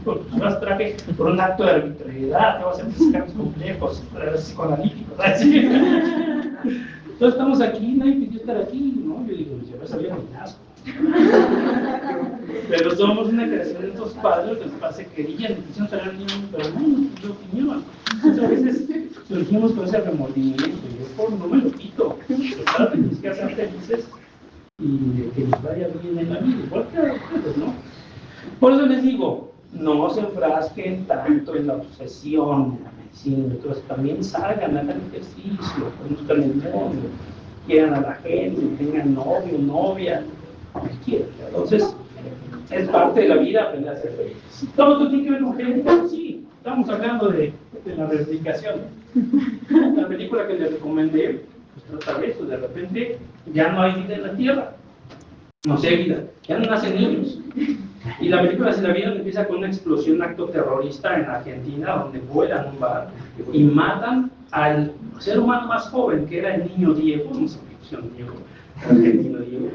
A: Porque tú las traje por un acto de arbitrariedad, te vas a hacer cambios complejos, psicoanalíticos, ¿así? Entonces estamos aquí, nadie pidió estar aquí, ¿no? Yo digo, yo no sabía ni asco. Pero somos una creación de estos padres, los padres se querían, le quisieron traer al niño, pero no nos dio opinión. Muchas veces surgimos con ese remordimiento, y yo no me lo quito, los padres les quieren ser felices y de que les vaya bien en la vida, igual que a ustedes, ¿no? Por eso les digo, no se enfrasquen tanto en la obsesión de la medicina, entonces también salgan, hagan ejercicio, conozcan el mundo, quieran a la gente, tengan novio, novia, lo que quieran. Entonces, es parte de la vida aprender a ser feliz. Todo esto tiene que ver con gente, pero sí, estamos hablando de la replicación. La película que les recomendé, pues trata de eso, de repente ya no hay vida en la Tierra, no sé vida, ya no nacen niños. Y la película, si la vieron, empieza con una explosión, un acto terrorista en Argentina, donde vuelan un bar y matan al ser humano más joven, que era el niño Diego, no sé qué pusieron Diego, argentino Diego.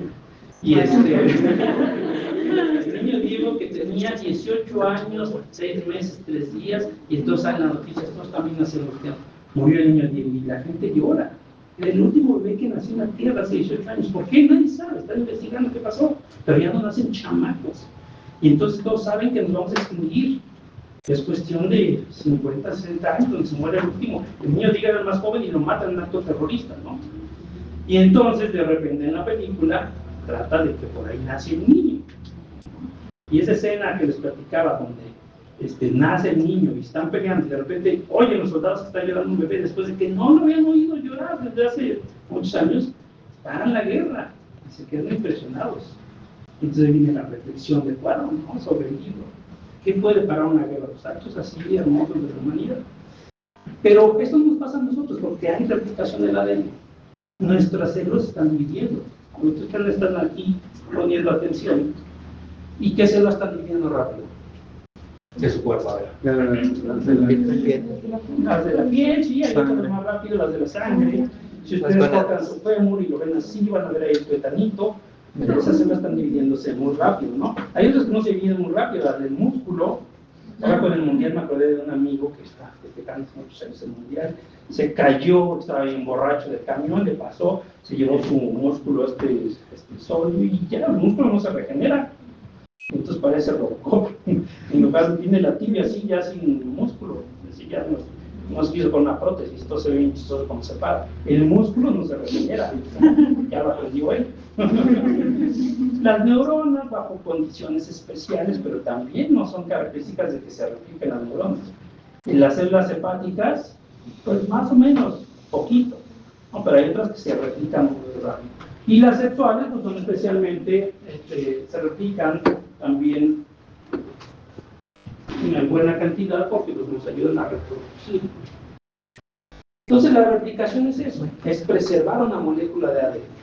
A: Y el niño Diego que tenía 18 años, 6 meses, 3 días, y entonces salen las noticias, todos también nacieron, murió el niño Diego, y la gente llora. Era el último bebé que nació en la Tierra hace 18 años. ¿Por qué? Nadie sabe, están investigando qué pasó, pero ya no nacen chamacos. Y entonces todos saben que nos vamos a extinguir. Es cuestión de 50, 60 años donde se muere el último. El niño Diego era el más joven y lo matan en un acto terrorista, ¿no? Y entonces, de repente en la película, trata de que por ahí nace un niño. Y esa escena que les platicaba, donde nace el niño y están peleando, y de repente oyen los soldados que están llorando un bebé después de que no lo habían oído llorar desde hace muchos años, paran la guerra y se quedan impresionados. Entonces viene la reflexión de Cuarón, ¿no? Sobre el libro. ¿Qué puede parar una guerra? Los actos así hermosos de la humanidad. Pero esto no nos pasa a nosotros porque hay replicación del ADN. Nuestras células se están dividiendo. Ustedes están aquí poniendo atención. ¿Y qué células están dividiendo rápido? De su cuerpo, a ver.
D: Las de la piel.
A: Las de la piel, sí, hay otras más rápido, las de la sangre. Si ustedes tocan su fémur y lo ven así, van a ver ahí el tuetanito. Esas células están dividiéndose muy rápido, ¿no? Hay otras que no se dividen muy rápido, las del músculo. Ahora con el mundial me acordé de un amigo que está festejando muchos años el mundial, se cayó, estaba bien borracho del camión, le pasó, se llevó su músculo sólido y ya el músculo no se regenera. Entonces parece Robocop, en lugar tiene la tibia así ya sin músculo, así ya no es piso con una prótesis, todo se ve bien chistoso como se para. El músculo no se regenera, ya lo aprendió él. Las neuronas bajo condiciones especiales, pero también no son características de que se repliquen las neuronas. En las células hepáticas, pues más o menos, poquito, ¿no? Pero hay otras que se replican muy rápido. Y las sexuales, pues son especialmente, se replican también en una buena cantidad porque pues, nos ayudan a reproducir. Entonces la replicación es eso, es preservar una molécula de ADN.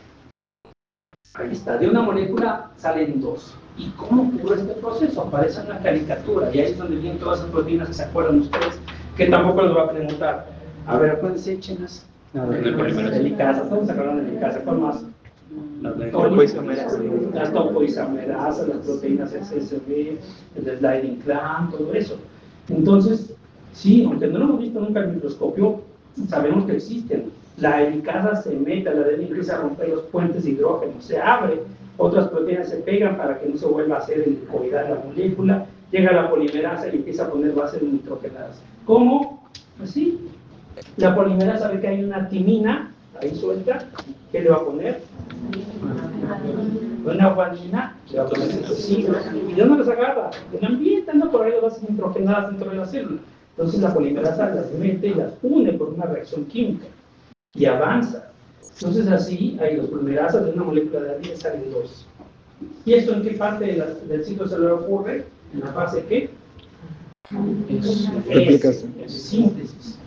A: Ahí está, de una molécula salen 2. ¿Y cómo ocurre este proceso? Aparece una caricatura y ahí es donde vienen todas esas proteínas que se acuerdan ustedes, que tampoco les voy a preguntar. A ver, acuérdense, échenlas. Helicasa, todos se acuerdan de helicasa, ¿cuál más? Las topoisomerasas, las proteínas SSB, el sliding clamp, todo eso. Entonces, sí, aunque no lo hemos visto nunca en el microscopio, sabemos que existen. La helicasa se mete, la ADN empieza a romper los puentes de hidrógeno, se abre, otras proteínas se pegan para que no se vuelva a hacer helicoidal la molécula, llega la polimerasa y empieza a poner bases nitrogenadas. ¿Cómo? Pues sí, la polimerasa ve que hay una timina ahí suelta, ¿qué le va a poner? Una guanina, le va a poner citosina, y de dónde las agarra, del ambiente, anda por ahí las bases nitrogenadas dentro de la célula. Entonces la polimerasa las mete y las une por una reacción química y avanza. Entonces así hay dos polimerasas de una molécula de ADN salen 2. ¿Y esto en qué parte del ciclo celular ocurre? ¿En la fase qué? Es síntesis.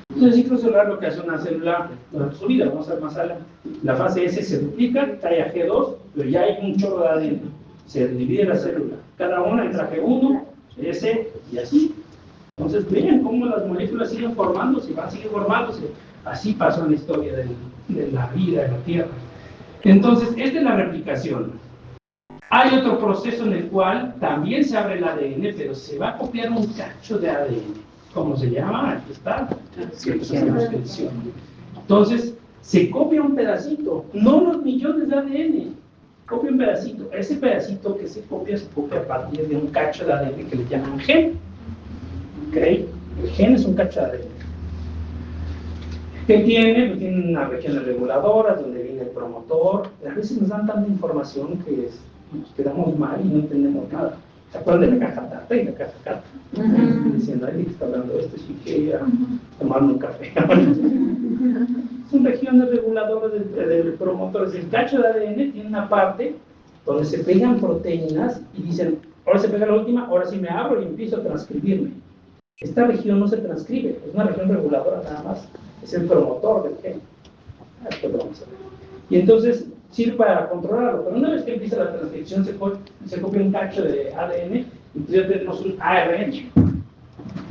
A: Entonces el ciclo celular lo que hace una célula durante su vida, vamos a ver más adelante. La fase S se duplica, cae a G2, pero ya hay un chorro de ADN. Se divide la célula. Cada una entra G1, S y así. Entonces vean cómo las moléculas siguen formándose, van a seguir formándose. Así pasó en la historia de la vida, de la Tierra. Entonces, esta es la replicación. Hay otro proceso en el cual también se abre el ADN, pero se va a copiar un cacho de ADN. ¿Cómo se llama? Aquí está. Entonces, se copia un pedacito, no los millones de ADN. copia un pedacito. Ese pedacito que se copia a partir de un cacho de ADN que le llaman gen. ¿Ok? El gen es un cacho de ADN. ¿Qué tiene? Pues tiene unas regiones reguladoras donde viene el promotor. A veces nos dan tanta información que nos quedamos mal y no entendemos nada. ¿Se acuerdan de la caja tarta y la caja carta? Diciendo, ay, está hablando de esto, sí que ir a tomarme un café. Son regiones reguladoras del promotor. El cacho de ADN tiene una parte donde se pegan proteínas y dicen, ahora se pega la última, ahora sí me abro y empiezo a transcribirme. Esta región no se transcribe, es una región reguladora nada más, es el promotor del gen. Esto lo vamos a ver. Y entonces sirve para controlarlo, pero una vez que empieza la transcripción se copia un cacho de ADN y entonces ya tenemos un ARN.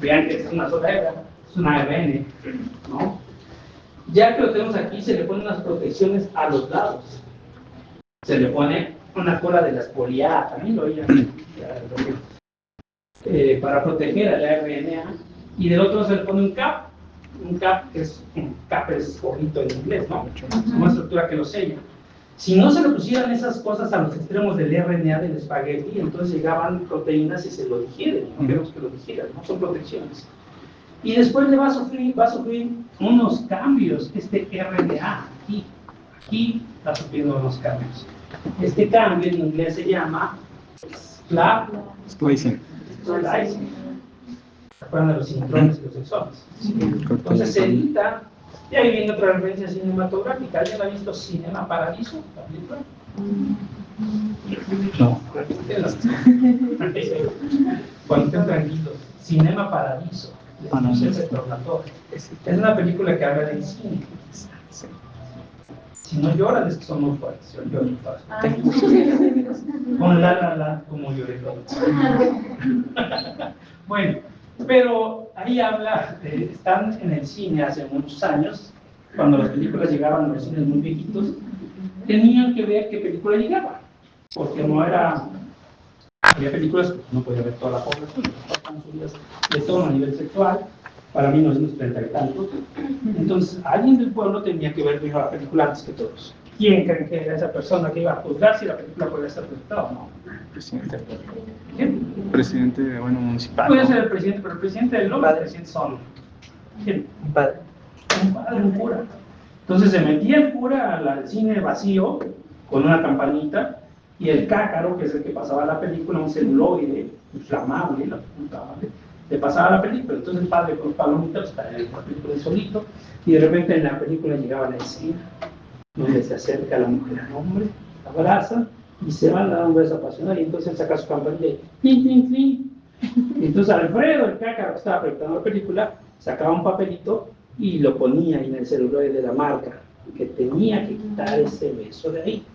A: Vean que es una sola hebra, es un ARN, ¿no? Ya que lo tenemos aquí, se le ponen unas protecciones a los lados. Se le pone una cola de las poliA, también lo oían, para proteger al RNA, y del otro se le pone un cap que es un cap, es bonito en inglés, ¿no? Es una estructura que lo sella. Si no se le pusieran esas cosas a los extremos del RNA del espagueti, entonces llegaban proteínas y se lo digieren, no queremos que lo digieran, no son protecciones. Y después le va a sufrir unos cambios, este RNA, aquí está sufriendo unos cambios. Este cambio en inglés se llama
B: splicing.
A: ¿Se acuerdan de los intrones y los exones? Entonces se edita, y ahí viene otra referencia cinematográfica. ¿Alguien ha visto Cinema Paradiso? ¿La película?
B: No.
A: Cuando estén tranquilos. Cinema Paradiso. Es una película que habla del cine. Si no lloran es que son muy fuertes. Yo lloro todas. Con la, como lloré todo. Bueno, pero ahí habla, están en el cine hace muchos años, cuando las películas llegaban a los cines muy viejitos, tenían que ver qué película llegaba, porque no era, había películas que no podía ver toda la población, estaban subidas de todo a nivel sexual, para 1930 y tantos. Entonces, alguien del pueblo tenía que ver la película antes que todos. ¿Quién cree que era esa persona que iba a juzgar si la película podía ser proyectada o no?
B: Presidente.
A: ¿Quién?
B: Presidente, bueno, municipal.
A: Puede ser el presidente, pero el presidente del los presidentes son. ¿Quién?
D: Un padre.
A: Un padre, un cura. Entonces se metía el cura al cine vacío con una campanita y el cácaro, que es el que pasaba la película, un celuloide inflamable, la puta madre, le pasaba la película. Entonces el padre con los palomitas está en la película solito y de repente en la película llegaba la escena donde se acerca la mujer al hombre, abraza y se van a dar un beso apasionado y entonces él saca su campanilla y ¡clink, clink, clink! Y entonces Alfredo, el cácaro que estaba proyectando la película, sacaba un papelito y lo ponía ahí en el celular de la marca, que tenía que quitar ese beso de ahí.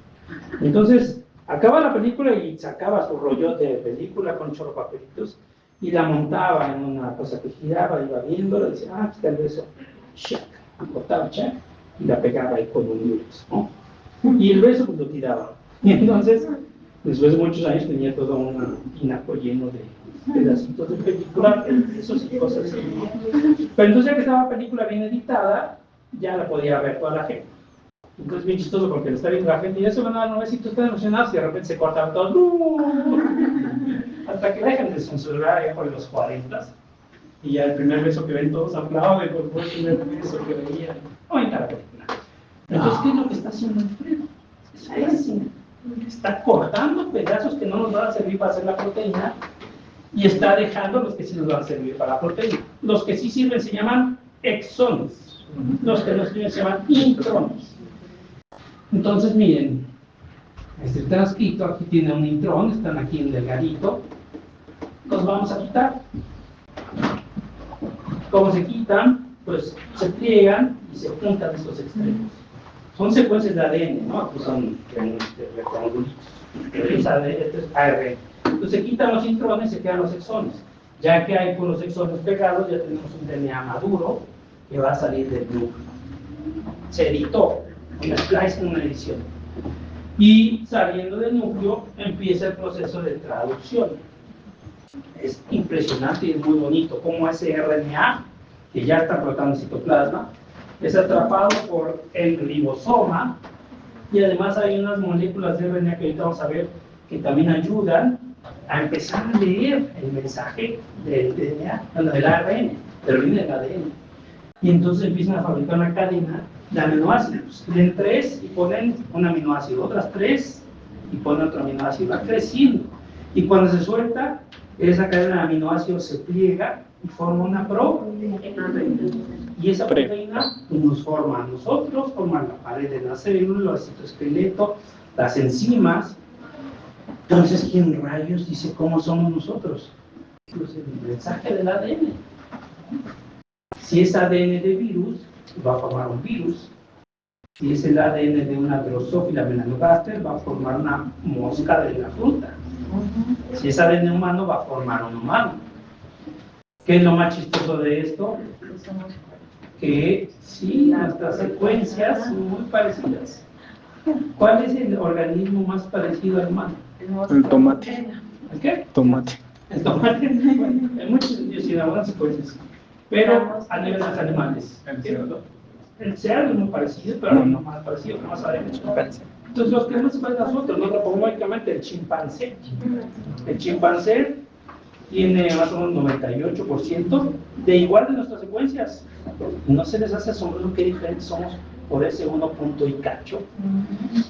A: Entonces, acaba la película y sacaba su rollote de película con chorro papelitos y la montaba en una cosa que giraba, iba viéndola y decía, ah, aquí está el beso, check, y cortaba check y la pegaba ahí con un Durex, ¿no? Y el beso pues lo tiraba. Y entonces, después de muchos años tenía todo un tinaco lleno de pedacitos de película, besos y cosas así. Pero entonces ya que estaba la película bien editada, ya la podía ver toda la gente. Entonces bien chistoso porque le está viendo la gente y ya se van a dar un besito, están emocionados y de repente se cortan todos. Hasta que la dejan de censurar ya por los 40. Y ya el primer beso que ven todos aplauden por el primer beso que veían. Ahorita la película. Entonces, ¿qué es lo que está haciendo Alfredo? Está cortando pedazos que no nos van a servir para hacer la proteína y está dejando los que sí nos van a servir para la proteína. Los que sí sirven se llaman exones, los que no sirven se llaman intrones. Entonces, miren, este transcrito aquí tiene un intrón, están aquí en delgadito, los vamos a quitar. ¿Cómo se quitan? Pues se pliegan y se juntan estos extremos. Son secuencias de ADN, ¿no? Aquí son rectangulitos. Esto es ARN. Entonces se quitan los intrones y se quedan los exones. Ya que hay con los exones pegados, ya tenemos un DNA maduro que va a salir del núcleo. Se editó, una splice en una edición. Y saliendo del núcleo empieza el proceso de traducción. Es impresionante y es muy bonito cómo ese RNA, que ya está flotando en citoplasma, es atrapado por el ribosoma Y además hay unas moléculas de RNA que ahorita vamos a ver que también ayudan a empezar a leer el mensaje del DNA, bueno, del ARN, pero viene del ADN. Y entonces empiezan a fabricar una cadena de aminoácidos. Leen 3 y ponen un aminoácido, otras 3 y ponen otro aminoácido, va creciendo. Y cuando se suelta, esa cadena de aminoácidos se pliega y forma una proteína. Y esa proteína nos forma a nosotros, forma la pared de la célula, el citoesqueleto, las enzimas. Entonces, ¿quién rayos dice cómo somos nosotros? Pues el mensaje del ADN. Si es ADN de virus, va a formar un virus. Si es el ADN de una drosófila melanogaster, va a formar una mosca de la fruta. Si es ADN humano, va a formar un humano. ¿Qué es lo más chistoso de esto? Que sí, nuestras secuencias son muy parecidas. ¿Cuál es el organismo más parecido al humano?
B: El tomate.
A: ¿El qué?
B: Tomate.
A: El tomate. Bueno, en muchos sentidos, y en algunas secuencias. Pero a nivel de los animales. El cerdo es muy parecido, pero no más parecido, más adentro. Entonces, los que más parecen a nosotros, antropomórficamente, el chimpancé. El chimpancé tiene más o menos 98% de igual de nuestras secuencias. No se les hace asombroso qué diferentes somos por ese 1 punto y cacho.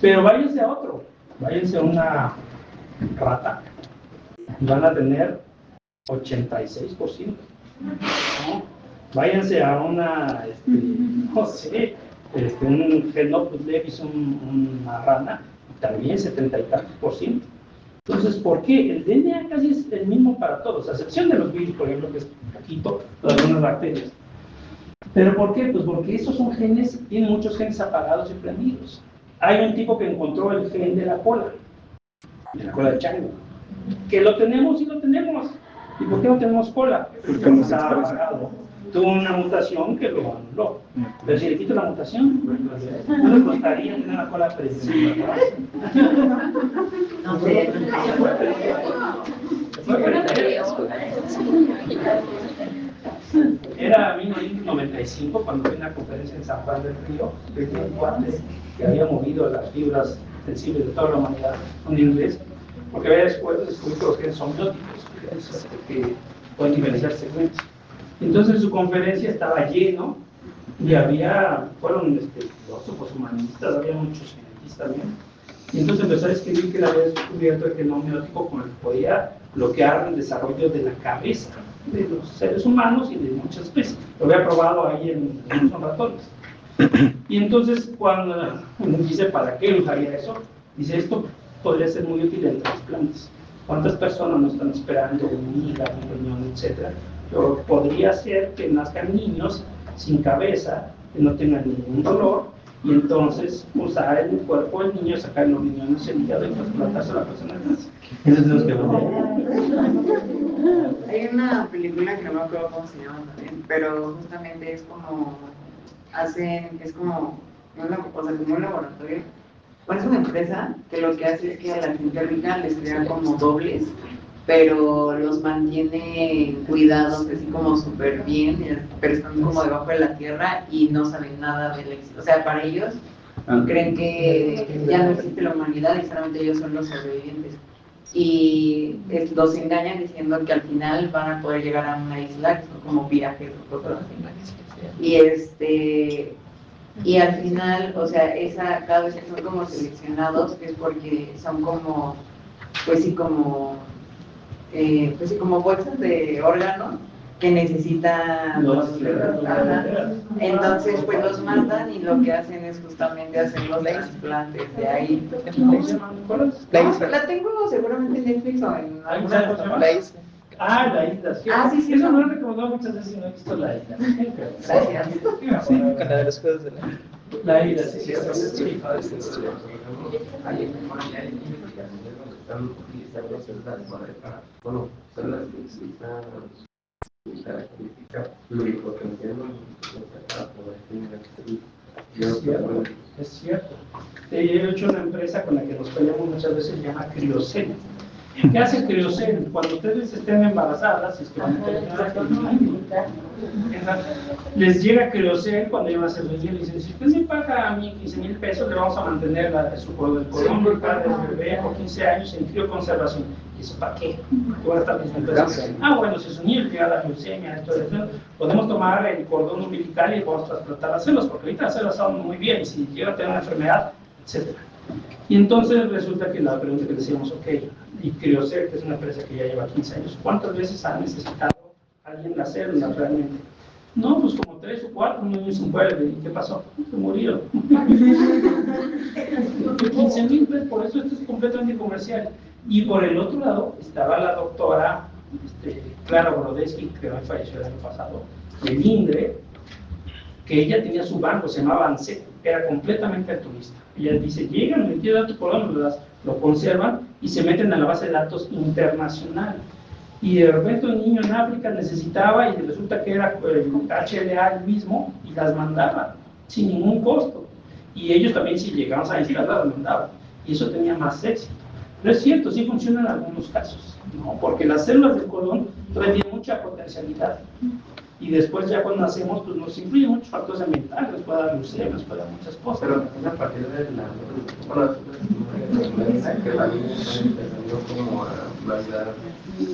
A: Pero váyanse a otro, váyanse a una rata y van a tener 86%. ¿No? Váyanse a una, no sé, un Genopus levis, una rana, también 70 y tantos %. Entonces, ¿por qué? El DNA casi es el mismo para todos, a excepción de los virus, por ejemplo, que es poquito, o de algunas bacterias. ¿Pero por qué? Pues porque esos son genes, tienen muchos genes apagados y prendidos. Hay un tipo que encontró el gen de la cola de chango, que lo tenemos y lo tenemos. ¿Y por qué no tenemos cola? Porque no está apagado. Tuvo una mutación que lo anuló. Pero si le quito la mutación, no le costaría tener la cola prendida,
E: No sé.
A: Era 1995 cuando fui a una conferencia en San Juan del Río, venía un cuate que había movido las fibras sensibles de toda la humanidad, un inglés, porque había después descubierto que los genes son bióticos, que pueden diferenciar segmentos. Entonces su conferencia estaba lleno y fueron filósofos humanistas, había muchos genetistas también. Y entonces empezó a escribir que él había descubierto el genoma biótico con el que podía bloquear el desarrollo de la cabeza de los seres humanos y de muchas especies. Lo había probado ahí en unos ratones. Y entonces cuando dice, ¿para qué usaría eso? Dice, esto podría ser muy útil en trasplantes. ¿Cuántas personas no están esperando un hígado, un riñón, etcétera? Pero podría ser que nazcan niños sin cabeza, que no tengan ningún dolor, y entonces usar el cuerpo del niño, sacar los riñones, el hígado y trasplantarse a la persona que nace. Eso es lo que
E: Hay una película que no me acuerdo cómo se llama también, pero justamente es como como un laboratorio. Bueno, es una empresa que lo que hace es que a la gente rica les crea como dobles, pero los mantiene cuidados así como súper bien, pero están como debajo de la tierra y no saben nada del éxito. O sea, para ellos creen que ya no existe la humanidad y solamente ellos son los sobrevivientes. Y los engañan diciendo que al final van a poder llegar a una isla, que son como viajes o cosas así. Y al final, o sea, cada vez que son como seleccionados es porque son como, pues sí, como bolsas de órganos que necesitan. Entonces, pues los matan y lo que hacen es justamente hacer los trasplantes de ahí. La tengo seguramente en Netflix o en alguna cosa.
A: La isla. Ah, la isla, sí.
E: Ah, sí, sí.
A: Eso me lo han recomendado muchas veces y no he visto la isla.
E: Gracias.
D: Sí, con la de los juegos de
A: la isla, sí, cierto.
F: Están utilizando células madre para, bueno, células que necesitan características pluripotenciales para poder tener
A: es cierto. Yo he hecho una empresa con la que nos peleamos muchas veces, se llama Criocel. ¿Qué hace Criocel? Cuando ustedes estén embarazadas, es que van a tener les llega Criocel cuando llevan a hacer los días, le dicen, si usted me paga a mí 15,000 pesos, le vamos a mantener su cordón del bebé por 15 años en crioconservación. ¿Y eso para qué? ¿Qué van a estar diciendo? Bueno, si es un niño que da la leucemia, podemos tomar el cordón umbilical y podemos trasplantar las células, porque ahorita las células están muy bien, y si llega a tener una enfermedad, etc. Y entonces resulta que la pregunta que decíamos, ok, y Criocel, que es una empresa que ya lleva 15 años, ¿cuántas veces ha necesitado alguien las células realmente? No, pues como 3 o 4, un niño sin muere. ¿Y qué pasó? Se murió. 15,000 pesos, por eso esto es completamente comercial. Y por el otro lado estaba la doctora Clara Brodesky, que falleció el año pasado, de INDRE, que ella tenía su banco, se llamaba ANSET, era completamente altruista. Ella dice, llegan, me quiero dar tu cordón, lo conservan y se meten a la base de datos internacional. Y de repente un niño en África necesitaba y resulta que era el HLA el mismo y las mandaba sin ningún costo. Y ellos también, si llegaban a instalarlas, las mandaban. Y eso tenía más éxito. No es cierto, sí funciona en algunos casos, ¿no? Porque las células del colon tienen mucha potencialidad. Y después ya cuando nacemos, pues nos influyen muchos factores ambientales, nos puede dar leucemia, nos puede dar muchas cosas.
F: Pero es a partir de que la niña está empezando como a validar.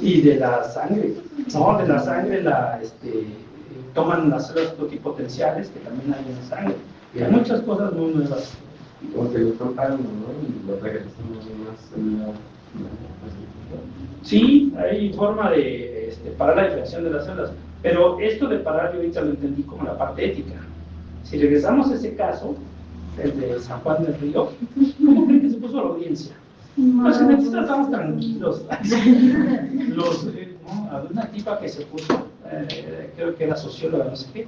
A: Y de la sangre, ¿no? De la sangre toman las células pluripotenciales que también hay en la sangre. Y hay muchas cosas muy nuevas.
F: Y como que lo están pagando, ¿no? Y lo regresan más.
A: Sí, hay forma de parar la diferenciación de las células. Pero esto de parar yo ahorita lo entendí como la parte ética. Si regresamos a ese caso, el de San Juan del Río, ¿cómo creen que se puso la audiencia? Los genetistas estamos tranquilos. Había una tipa que se puso, creo que era socióloga, no sé qué,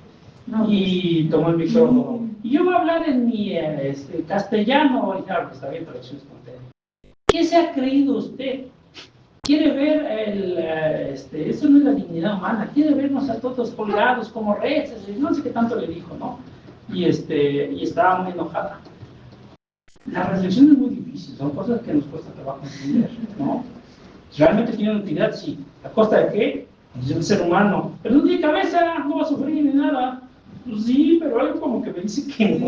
A: y tomó el micrófono. Y yo voy a hablar en mi castellano, y claro, que está bien, traducción espontánea. ¿Qué se ha creído usted? Quiere ver eso no es la dignidad humana, quiere vernos a todos colgados como reces, no sé qué tanto le dijo, ¿no? Y estaba muy enojada. La reflexión es muy difícil, son cosas que nos cuesta trabajo entender, ¿no? ¿Realmente tiene utilidad? Sí. ¿A costa de qué? Es un ser humano. Pero no tiene cabeza, no va a sufrir ni nada. Pues sí, pero algo como que me dice que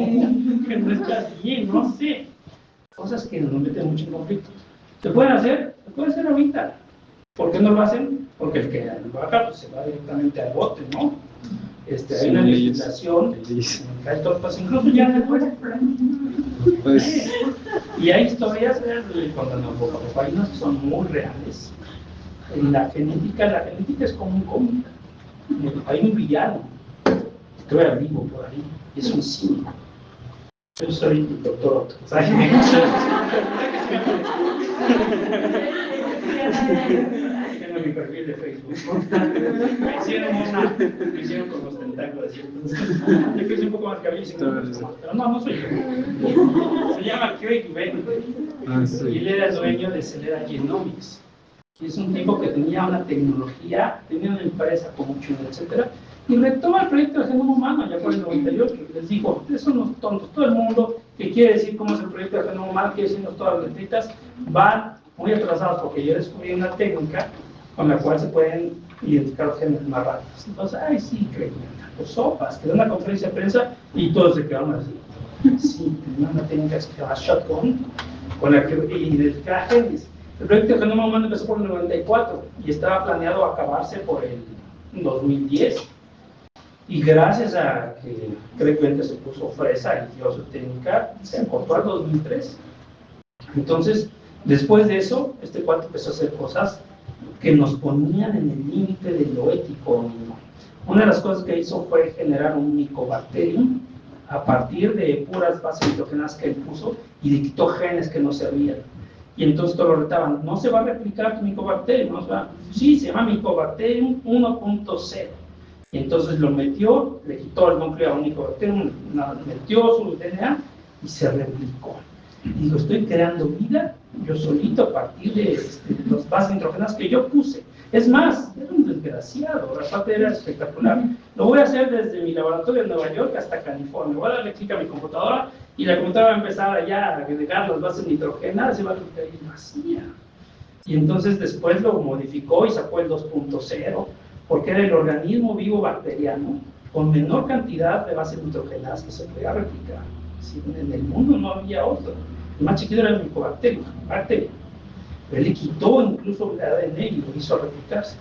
A: no está bien, no sé. Cosas que nos meten mucho en conflicto. ¿Se pueden hacer? Se puede hacer ahorita. ¿Por qué no lo hacen? Porque el que lo haga pues, se va directamente al bote, ¿no? Hay una legislación, pues incluso ya se puede. Pues, y hay historias hay unas que son muy reales. En la genética es como un cómic. Hay un villano que va vivo por ahí, y es un cínico. Yo soy el doctor Otto. Tengo mi perfil de Facebook. Me hicieron con los tentáculos. Yo que soy un poco más cabello, pero no soy yo. Se llama Craig Bentley. Y él era dueño de Celera Genomics. Y es un tipo que tenía una tecnología, tenía una empresa con mucho, etcétera. Y retoma el proyecto de genoma humano ya por el 98. Les dijo, ustedes son unos tontos. Todo el mundo que quiere decir cómo es el proyecto de genoma humano, quiere decirnos todas las letritas, van muy atrasados porque yo descubrí una técnica con la cual se pueden identificar los genes más rápidos. Entonces, ay, sí, creían. Pues sopas, que da una conferencia de prensa y todos se quedaron así. Sí, tenía una técnica que se llama Shotgun, con la que identificaba genes. El proyecto de genoma humano empezó por el 94 y estaba planeado acabarse por el 2010. Y gracias a que Craig Bentley se puso fresa y dio su técnica, se acortó al 2003. Entonces, después de eso, este cuate empezó a hacer cosas que nos ponían en el límite de lo ético. Una de las cosas que hizo fue generar un Mycobacterium a partir de puras bases nitrogenadas que él puso y le quitó genes que no servían. Y entonces todos lo retaban, no se va a replicar tu Mycobacterium, ¿no? Sí, se llama Mycobacterium 1.0. Y entonces lo metió, le quitó el núcleo a un Mycobacterium, metió su DNA y se replicó. Y digo, estoy creando vida yo solito a partir de las bases nitrogenadas que yo puse. Es más, era un desgraciado, la parte era espectacular. Lo voy a hacer desde mi laboratorio en Nueva York hasta California. Voy a darle clic a mi computadora y la computadora va a empezar allá a agregar las bases nitrogenadas y va a replicar vacía. Y entonces después lo modificó y sacó el 2.0, porque era el organismo vivo bacteriano con menor cantidad de base nitrogenasa que se podía replicar. Si en el mundo no había otro. El más chiquito era el micobacterio, bacteria. Pero él le quitó incluso el ADN y lo hizo replicarse.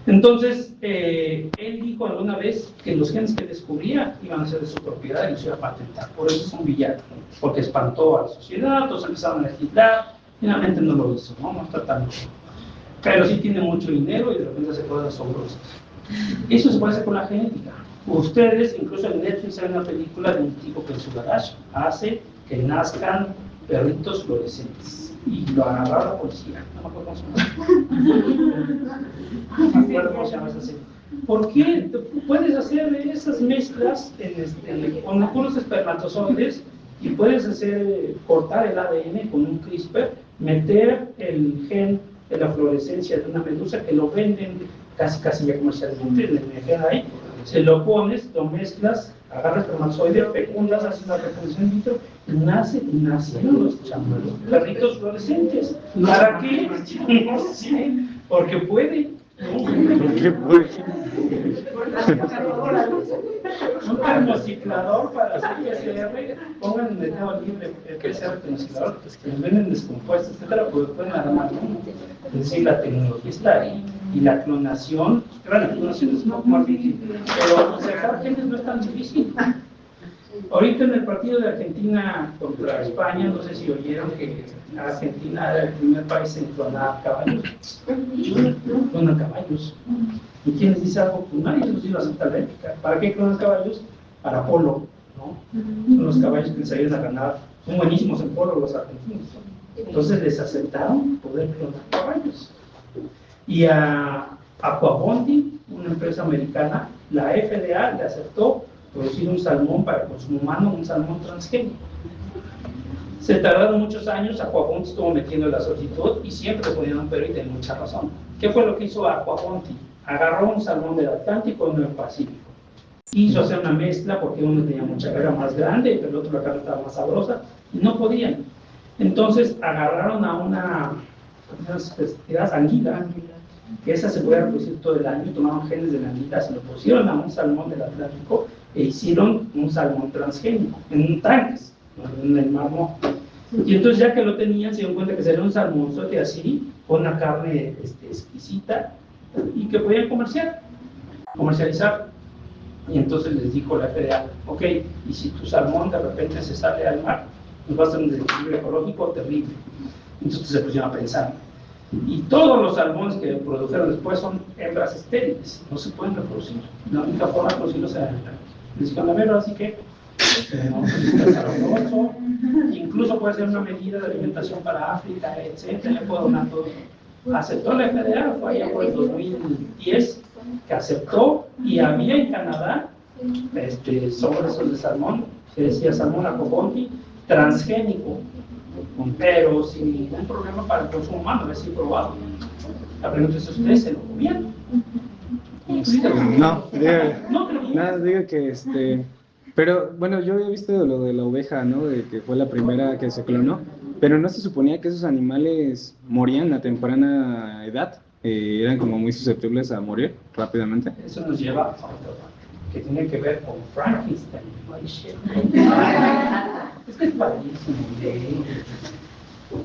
A: Entonces, él dijo alguna vez que los genes que descubría iban a ser de su propiedad y los iba a patentar. Por eso es un villano, porque espantó a la sociedad, todos empezaron a legislar, finalmente no lo hizo, no está tan bien. Pero sí tiene mucho dinero y de repente hace cosas asombrosas. Eso se puede hacer con la genética. Ustedes, incluso en Netflix hay una película de un tipo que en su garage hace que nazcan perritos fluorescentes. Y lo agarró la policía. No me acuerdo cómo se llama esa serie. ¿Por qué puedes hacer esas mezclas con puros espermatozoides y puedes cortar el ADN con un CRISPR, meter el gen de la fluorescencia de una medusa que lo venden casi ya comercialmente, el gen ahí, se lo pones, lo mezclas, agarras espermatozoide, fecundas, haces una fecundación in vitro y nacieron los perritos fluorescentes. ¿Para qué? No sé, porque puede.
B: ¿Qué fue?
A: Un termociclador para hacer PCR, pongan en el mercado libre el PCR termociclador, que los venden descompuestos, etcétera, porque pueden armar uno. Es decir, la tecnología está ahí y la clonación, claro, la clonación es un poco más difícil, pero sacar genes no es tan difícil. Ahorita en el partido de Argentina contra España, no sé si oyeron que Argentina era el primer país en clonar caballos. Clonan caballos. ¿Y quién les dice algo? Pues nadie les lo acepta la ética. ¿Para qué clonan caballos? Para polo, ¿no? Son los caballos que les ayudan a ganar. Son buenísimos en polo los argentinos. Entonces les aceptaron poder clonar caballos. Y a Aquabondi, una empresa americana, la FDA le aceptó producir un salmón para consumo humano, un salmón transgénico. Se tardaron muchos años, Aquabondi estuvo metiendo la solicitud y siempre ponían un pero y tenía mucha razón. ¿Qué fue lo que hizo Aquabondi? Agarró un salmón del Atlántico y uno del Pacífico. Hizo hacer una mezcla porque uno tenía mucha carga más grande, pero el otro la carne estaba más sabrosa y no podían. Entonces agarraron a unas anguilas, que esa se podía reproducir todo el año, tomaron genes de la anguila, se lo pusieron a un salmón del Atlántico e hicieron un salmón transgénico en tanques, en el Mar Muerto. Y entonces ya que lo tenían, se dieron cuenta que sería un salmonzote así, con una carne exquisita y que podían comercializar. Y entonces les dijo la FDA, ok, y si tu salmón de repente se sale al mar, nos va a hacer un desequilibrio ecológico terrible. Entonces se pusieron a pensar. Y todos los salmones que produjeron después son hembras estériles, no se pueden reproducir. La única forma de producirlos era les dijeron, a ver, así que vamos a necesitar sabroso, incluso puede ser una medida de alimentación para África, etcétera, ya puedo donar todo. Aceptó la FDA, fue allá por el 2010 que aceptó, y había en Canadá sobre esos de salmón, que decía salmón Aquabondi transgénico, pero sin ningún problema para el consumo humano, a ver si probado. La pregunta es, ¿ustedes se lo comían?
B: No, digo que pero bueno, yo he visto lo de la oveja, ¿no? De que fue la primera que se clonó, pero no se suponía que esos animales morían a temprana edad, eran como muy susceptibles a morir rápidamente.
A: Eso nos lleva a otro que tiene que ver con Frankenstein. Es que es padrísimo.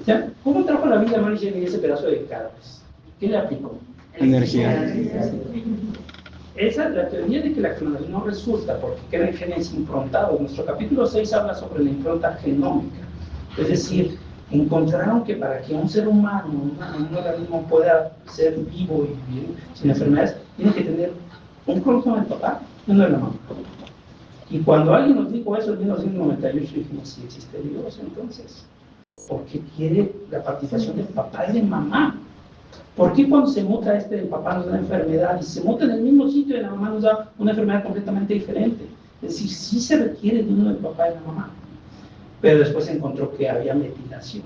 A: ¿Ya? ¿Cómo trajo la vida a Mary Shelley ese pedazo de cadáveres? ¿Qué le aplicó?
B: Energía.
A: Esa es la teoría de que la clonación no resulta porque quedan genes improntados. Nuestro capítulo 6 habla sobre la impronta genómica. Es decir, encontraron que para que un ser humano, un organismo pueda ser vivo y vivir sin enfermedades, tiene que tener un cromosoma del papá y uno de la mamá. Y cuando alguien nos dijo eso en 1998, dijimos, sí existe Dios entonces, porque quiere la participación del papá y de mamá. ¿Por qué cuando se muta del papá nos da una enfermedad y se muta en el mismo sitio de la mamá nos da una enfermedad completamente diferente? Es decir, sí se requiere de uno del papá y de la mamá. Pero después se encontró que había metilación.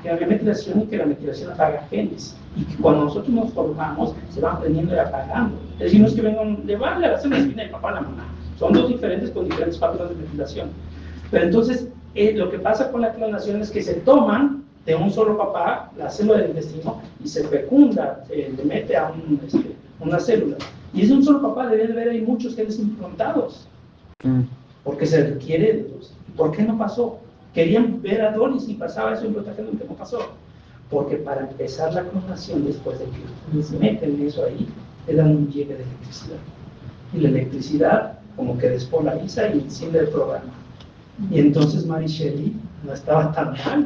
A: Que había metilación y que la metilación apaga genes. Y que cuando nosotros nos formamos, se van aprendiendo y apagando. Es decir, no es que vengan, le van a hacer la espina del papá a la mamá. Son dos diferentes con diferentes patrones de metilación. Pero entonces, lo que pasa con la clonación es que se toman de un solo papá, la célula del intestino, y se fecunda, le mete a una célula. Y es de un solo papá, debe de haber ahí muchos genes implantados, porque se requiere de los. ¿Por qué no pasó? Querían ver a Doris y pasaba eso en protegiendo, que no pasó. Porque para empezar la clonación, después de que les meten eso ahí, le dan un llegue de electricidad. Y la electricidad como que despolariza y enciende el programa. Y entonces Mary Shelley no estaba tan mal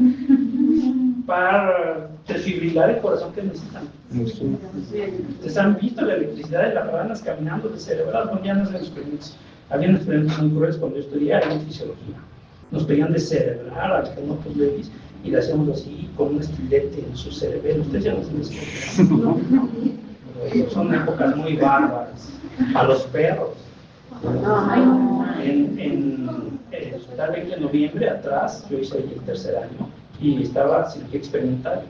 A: para desfibrilar el corazón que necesitan. Ustedes han visto la electricidad de las ranas caminando de cerebral, no, ya no es de experimentos. Habían experimentos muy crueles cuando yo estudié en fisiología. Nos pedían de cerebral a que no babies y le hacíamos así con un estilete en su cerebelo. Ustedes ya no se les no. Son épocas muy bárbaras. A los perros. En el hospital 20 de noviembre, atrás, yo hice el tercer año y estaba cirugía experimental.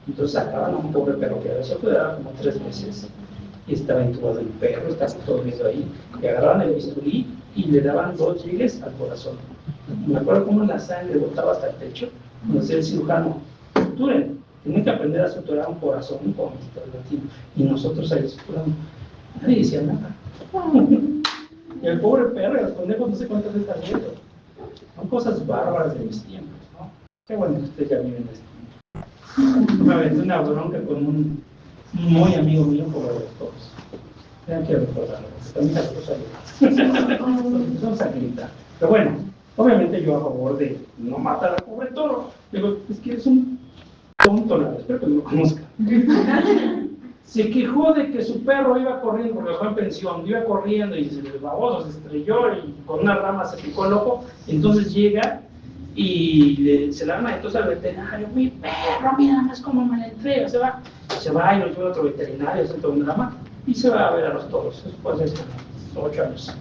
A: Entonces sacaban a un pobre perro que había quedado como 3 meses y estaba intubado el perro, estaba todo viendo ahí, y agarraban el bisturí y le daban 2 llegues al corazón. Me acuerdo cómo la sangre botaba hasta el techo, cuando decía el cirujano, suturen, tienen que aprender a suturar un corazón con latino. Y nosotros ahí suturando. Nadie decía nada. Y el pobre perro y los conejos no sé cuántas veces están viendo. Son cosas bárbaras de mis tiempos, ¿no? Qué bueno que ustedes ya viven esto. Me aventé una bronca con un muy amigo mío por los todos. Tengan que recordarlo, porque también las cosas son sangritas. Pero bueno, obviamente yo a favor de no matar al pobre toro. Digo, es que es un tonto, espero que no lo conozca. Se quejó de que su perro iba corriendo, porque dejó en pensión, iba corriendo y el baboso se estrelló y con una rama se picó el ojo. Entonces llega y se la arma entonces al veterinario, mi perro, mira nada más cómo me la entrega, se va y lo lleva a otro veterinario, se toma un drama y se va a ver a los toros. Eso puede ser 8 años.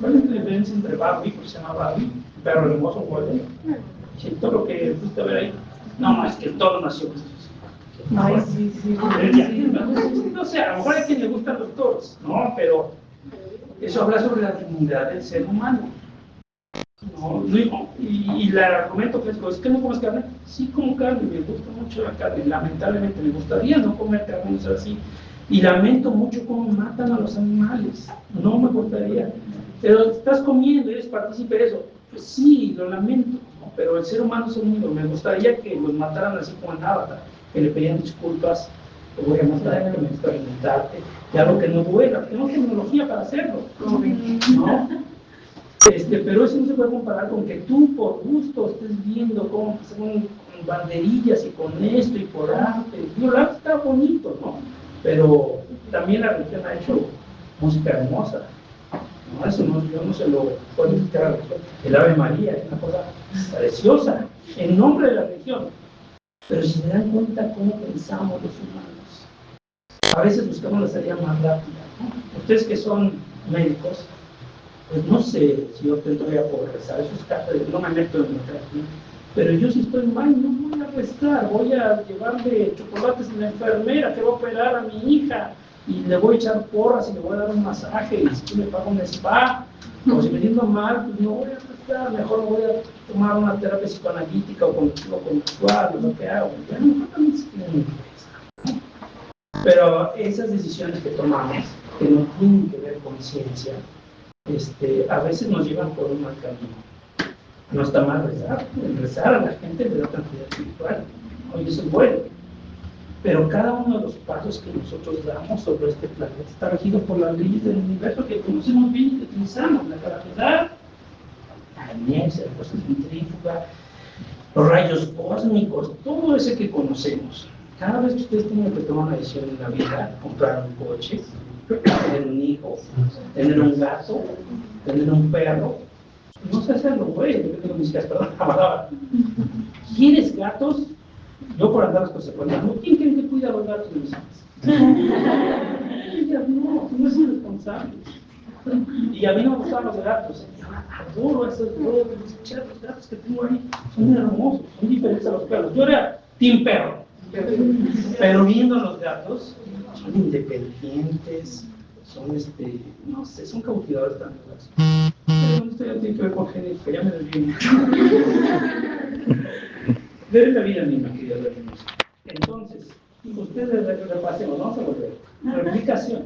A: ¿Cuál es la diferencia entre Barbie, porque se llama Barbie, perro hermoso, golden? Si el toro que fuiste a ver ahí, no, es que el toro nació.
C: Ay, sí.
A: No sé, a lo mejor hay quien le gustan los toros, ¿no? Pero eso habla sobre la dignidad del ser humano. ¿No? Y el argumento que les digo, ¿es que no comes carne? Sí como carne, me gusta mucho la carne, lamentablemente me gustaría no comer carne, no así. Y lamento mucho cómo matan a los animales, no me gustaría. Pero estás comiendo, eres partícipe de eso. Pues sí, lo lamento, ¿no? Pero el ser humano es unido, me gustaría que los mataran así como en Avatar, que le pedían disculpas, te voy a matar, que me experimentarte, y algo que no duela, tenemos tecnología para hacerlo, ¿no? Pero eso no se puede comparar con que tú por gusto estés viendo cómo con banderillas y con esto y por arte. El arte está bonito, ¿no? Pero también la religión ha hecho música hermosa, ¿no? Eso no, yo no se lo puedo explicar a la religión. El Ave María es una cosa preciosa en nombre de la religión. Pero si se dan cuenta cómo pensamos los humanos, a veces buscamos la salida más rápida, ¿no? Ustedes que son médicos, pues no sé si yo tendría por rezar, eso es carta de no me meto en la terapia, pero yo si estoy mal no voy a rezar, voy a llevarle chocolates a la enfermera que va a operar a mi hija y le voy a echar porras y le voy a dar un masaje y si me pago un spa, o si me siento mal, pues no voy a rezar, mejor voy a tomar una terapia psicoanalítica o conductual, lo que hago, ya no también se tiene interés. Pero esas decisiones que tomamos, que no tienen que ver con ciencia, a veces nos llevan por un mal camino. No está mal rezar a la gente le da tranquilidad espiritual, ¿no? Y eso es bueno. Pero cada uno de los pasos que nosotros damos sobre este planeta está regido por las leyes del universo que conocemos bien y que utilizamos, la gravedad, la inercia, la fuerza centrífuga, los rayos cósmicos, todo ese que conocemos. Cada vez que ustedes tienen que tomar una decisión en la vida, comprar un coche, tener un hijo, tener un gato, tener un perro, no sé hacerlo, güey, yo tengo mis gatos, perdón, ¿quieres gatos? Yo por andar las cosas cuidando, ¿quién creen que cuida a los gatos de mis hijas? Ellas no es irresponsable. Y a mí no me gustaban los gatos, yo adoro esos los gatos que tengo ahí, son hermosos, son diferentes a los perros. Yo era team perro, pero viendo a los gatos, son independientes, son no sé, son cautivadores también. Pero esto ya tiene que ver con genética, ya me desvío mucho. Debe la vida misma, queridos alumnos. Entonces, ustedes repasemos, vamos a volver. Replicación,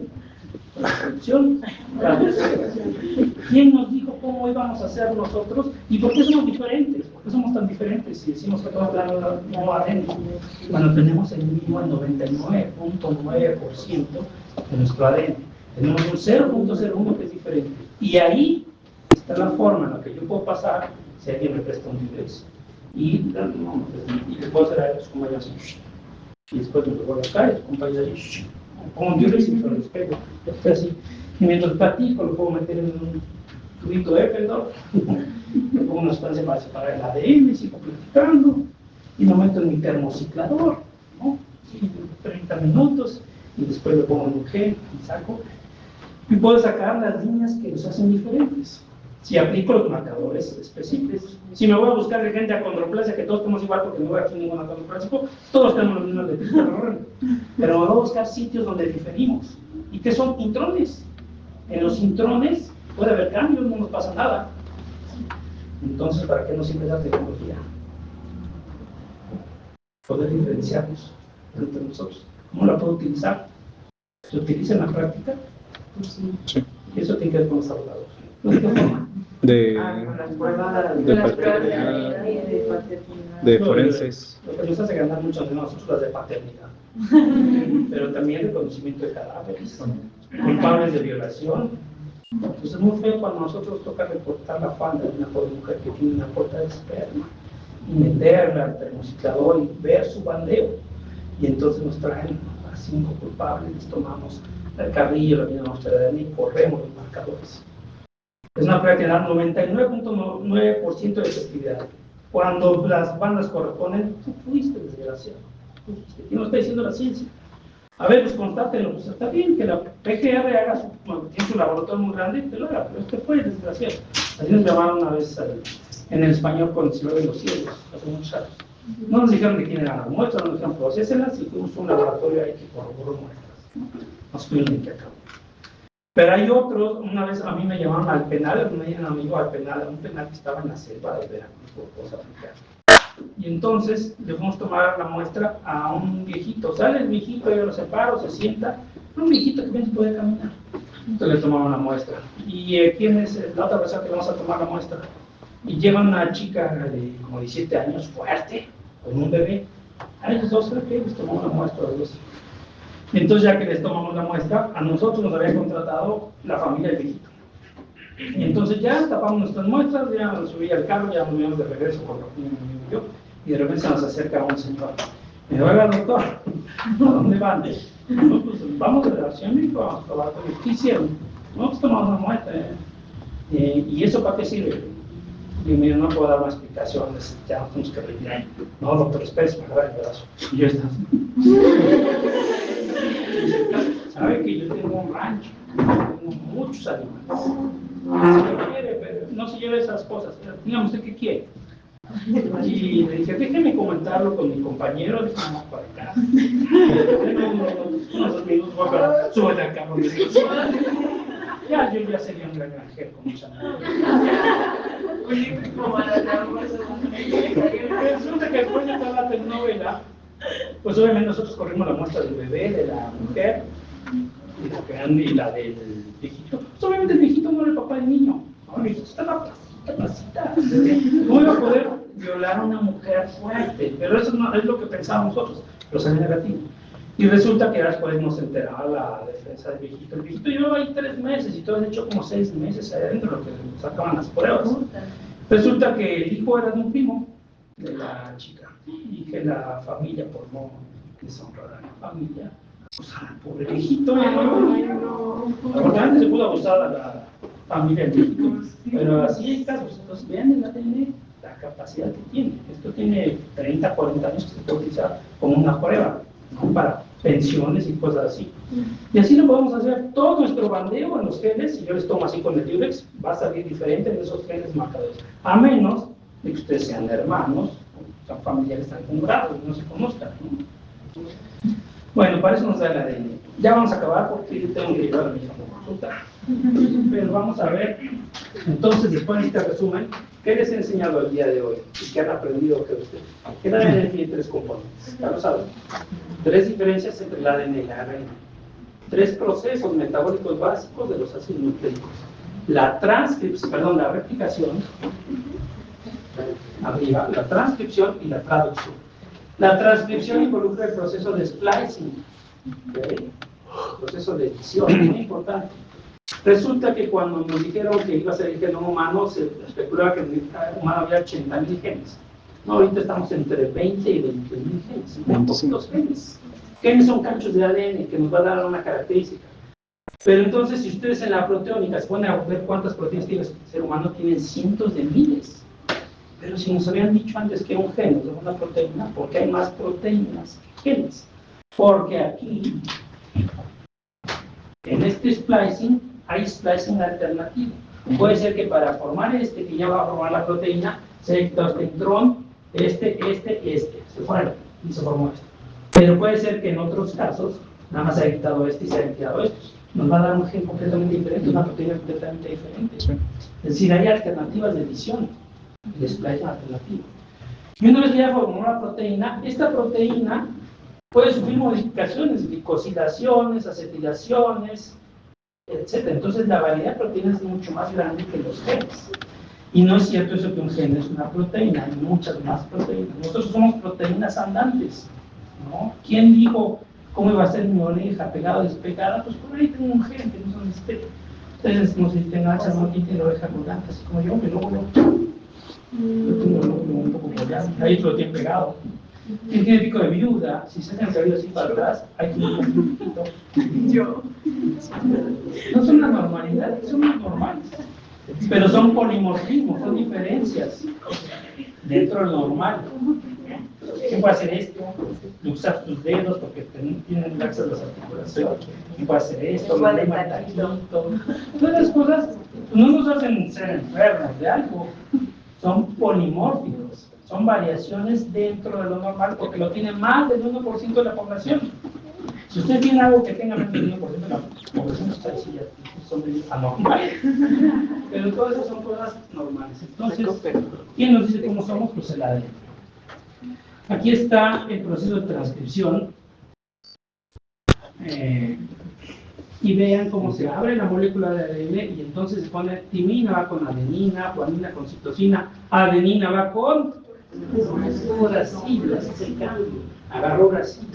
A: transcripción, traducción. ¿Quién nos dijo cómo íbamos a hacer nosotros y por qué somos diferentes? ¿Por qué somos tan diferentes? Si decimos que todos hablamos no ADN, cuando tenemos el mínimo el 99.9% de nuestro ADN. Tenemos un 0.01 que es diferente. Y ahí está la forma en la que yo puedo pasar si alguien me presta un Durex y le puedo hacer a los compañeros así. Y después me lo voy acá y los compañeros así. Pongo un Durex y me lo despego. Así. Y mientras platico lo puedo meter en un tubito de Eppendorf, le pongo una sustancia para separar el ADN, sigo platicando y lo meto en mi termociclador, ¿no? Y 30 minutos y después le pongo un gel y saco. Y puedo sacar las líneas que los hacen diferentes. Si aplico los marcadores específicos. Si me voy a buscar de gente acondroplasia, que todos tenemos igual porque no voy a hacer ningún acondroplásico, todos tenemos los mismos de pero me voy a buscar sitios donde diferimos. ¿Y qué son intrones? En los intrones puede haber cambios, no nos pasa nada. Entonces, ¿para qué nos sirve la tecnología? Poder diferenciarnos entre nosotros. ¿Cómo la puedo utilizar? ¿Se utiliza en la práctica?
B: Sí.
A: Y eso tiene que ver con los abogados. ¿De qué forma?
E: Con las pruebas
B: De forenses.
A: Lo que nos hace ganar mucho de nosotros las de paternidad. Pero también de conocimiento de cadáveres, culpables de violación. Entonces es muy feo cuando nosotros toca reportar la falda de una pobre mujer que tiene una gota de esperma y meterla al termociclador y ver su bandeo. Y entonces nos traen a 5 culpables, les tomamos el carrillo, la misma muestra de ADN y corremos los marcadores. Es una prueba que da 99.9% de efectividad. Cuando las bandas corresponden, tú fuiste desgraciado. ¿Qué nos está diciendo la ciencia? A ver, pues constátenlo, pues está bien que la PGR haga tiene su laboratorio muy grande, que lo haga, pero este fue desgraciado. Así nos llamaron una vez en el español con el Cielo de los Cielos, hace muchos años. No nos dijeron de quién eran las muestras, no nos dijeron procésenlas y fuimos a un laboratorio ahí que corroboró muestras. Nos fuimos de que acabó. Pero hay otros, una vez a mí me llamaron al penal, me dieron amigo al penal, un penal que estaba en la selva de Veracruz, por cosa africana. Y entonces le fuimos a tomar la muestra a un viejito. Sale el viejito, yo lo separo, se sienta. Un viejito que bien puede caminar. Entonces le tomamos la muestra. ¿Y quién es la otra persona que vamos a tomar la muestra? Y lleva una chica de como 17 años, fuerte, con un bebé. A ellos dos, creo que les tomamos la muestra a los dos. Entonces, ya que les tomamos la muestra, a nosotros nos había contratado la familia del viejito. Y entonces ya tapamos nuestras muestras, ya nos subí al carro, ya nos íbamos de regreso con Joaquín y yo, y de repente se nos acerca un señor. Me dice, oiga, doctor, ¿a dónde van? No, pues vamos de la Ciudad de México, vamos a probar con ellos. ¿Qué hicieron? No, pues tomamos una muestra. ¿Y eso para qué sirve? Y me dijo, no puedo dar una explicación, ya nos tenemos que retirar. No, doctor, espérese para dar el brazo. Y yo estaba. Sabe que yo tengo un rancho, tengo muchos animales. Si lo quiere, pero no se lleve esas cosas. Dígame usted qué quiere. Y le dije, déjeme comentarlo con mi compañero, vamos para acá. Unos amigos, súbete al carro. Ya, yo ya sería un gran granjero con mucha animales. Resulta que después de toda la telenovela, pues obviamente nosotros corrimos la muestra del bebé, de la mujer, y la del viejito. Pues obviamente el viejito no era el papá del niño. El viejito está en la placita. ¿Cómo iba a poder violar a una mujer fuerte? Pero eso no es lo que pensábamos nosotros, pero sale negativo. Y resulta que después nos enteraba la defensa del viejito. El viejito llevaba ahí 3 meses y todo han hecho como 6 meses ahí adentro, lo que sacaban las pruebas. Resulta que el hijo era de un primo de la chica y que la familia, por no deshonrar a la familia, pues al pobre viejito, porque antes se pudo abusar a la familia del viejito, pero así hay casos. Entonces vean en la ADN la capacidad que tiene. Esto tiene 30, 40 años que se puede utilizar como una prueba, ¿no? Para pensiones y cosas así. Y así lo podemos hacer. Todo nuestro bandeo en los genes, si yo les tomo así con el Durex, va a salir diferente de esos genes marcadores, a menos de que ustedes sean hermanos, sean familiares tan congregados, no se conozcan, ¿no? Bueno, para eso nos da el ADN. Ya vamos a acabar porque yo tengo que llevar a mi hija a consulta. Pero vamos a ver, entonces, después de este resumen, ¿qué les he enseñado el día de hoy? ¿Y qué han aprendido que ustedes? Que el ADN tiene 3 componentes, ya lo saben. 3 diferencias entre el ADN y la ARN. 3 procesos metabólicos básicos de los ácidos nucleicos. La replicación, arriba, la transcripción y la traducción. La transcripción involucra el proceso de splicing, ¿okay? Proceso de edición, es muy importante. Resulta que cuando nos dijeron que iba a ser el genoma humano, se especulaba que en el humano había 80.000 genes. No, ahorita estamos entre 20 y 21.000 genes, muy poquitos genes. Genes son cachos de ADN que nos va a dar una característica. Pero entonces, si ustedes en la proteómica se ponen a ver cuántas proteínas tiene el ser humano, tienen cientos de miles. Pero si nos habían dicho antes que un gen es una proteína, ¿por qué hay más proteínas que genes? Porque aquí, en este splicing, hay splicing alternativo. Puede ser que para formar que ya va a formar la proteína, se haya quitado este intrón, se fueron y se formó esto. Pero puede ser que en otros casos, nada más se haya quitado y se haya quitado estos. Nos va a dar un gen completamente diferente, una proteína completamente diferente. Sí. Es decir, hay alternativas de edición, de splicing alternativo. Y una vez que ya formó una proteína, esta proteína puede sufrir modificaciones, glicosilaciones, acetilaciones, etc. Entonces la variedad de proteínas es mucho más grande que los genes. Y no es cierto eso que un gen es una proteína, hay muchas más proteínas. Nosotros somos proteínas andantes, ¿no? ¿Quién dijo cómo iba a ser mi oreja, pegada o despegada? Pues por ahí tengo un gen que no son estéticos. Ustedes no sé si tengan no tienen la oreja colgante, así como yo, que luego yo tengo el óvulo un poco colgado, ahí otro lo tiene pegado. ¿Quién tiene pico de viuda? Si se hacen el cabello así para atrás, hay que un poquito. Yo. No son una normalidad, son normales. Pero son polimorfismos, son diferencias dentro del normal. ¿Quién puede hacer esto? Luxar tus dedos porque tienen laxas las articulaciones. ¿Quién puede hacer esto? La lengua taquito. Todas las cosas no nos hacen ser enfermos de algo. Son polimórficos. Son variaciones dentro de lo normal porque lo tiene más del 1% de la población. Si usted tiene algo que tenga menos del 1% de la población, ustedes sí ya son anormales. Pero todas esas son cosas normales. Entonces, ¿quién nos dice cómo somos? Pues el ADN. Aquí está el proceso de transcripción. Y vean cómo se abre la molécula de ADN y entonces se pone timina va con adenina, guanina con citosina, adenina va con uracilo, ese es el cambio, agarró uracilo.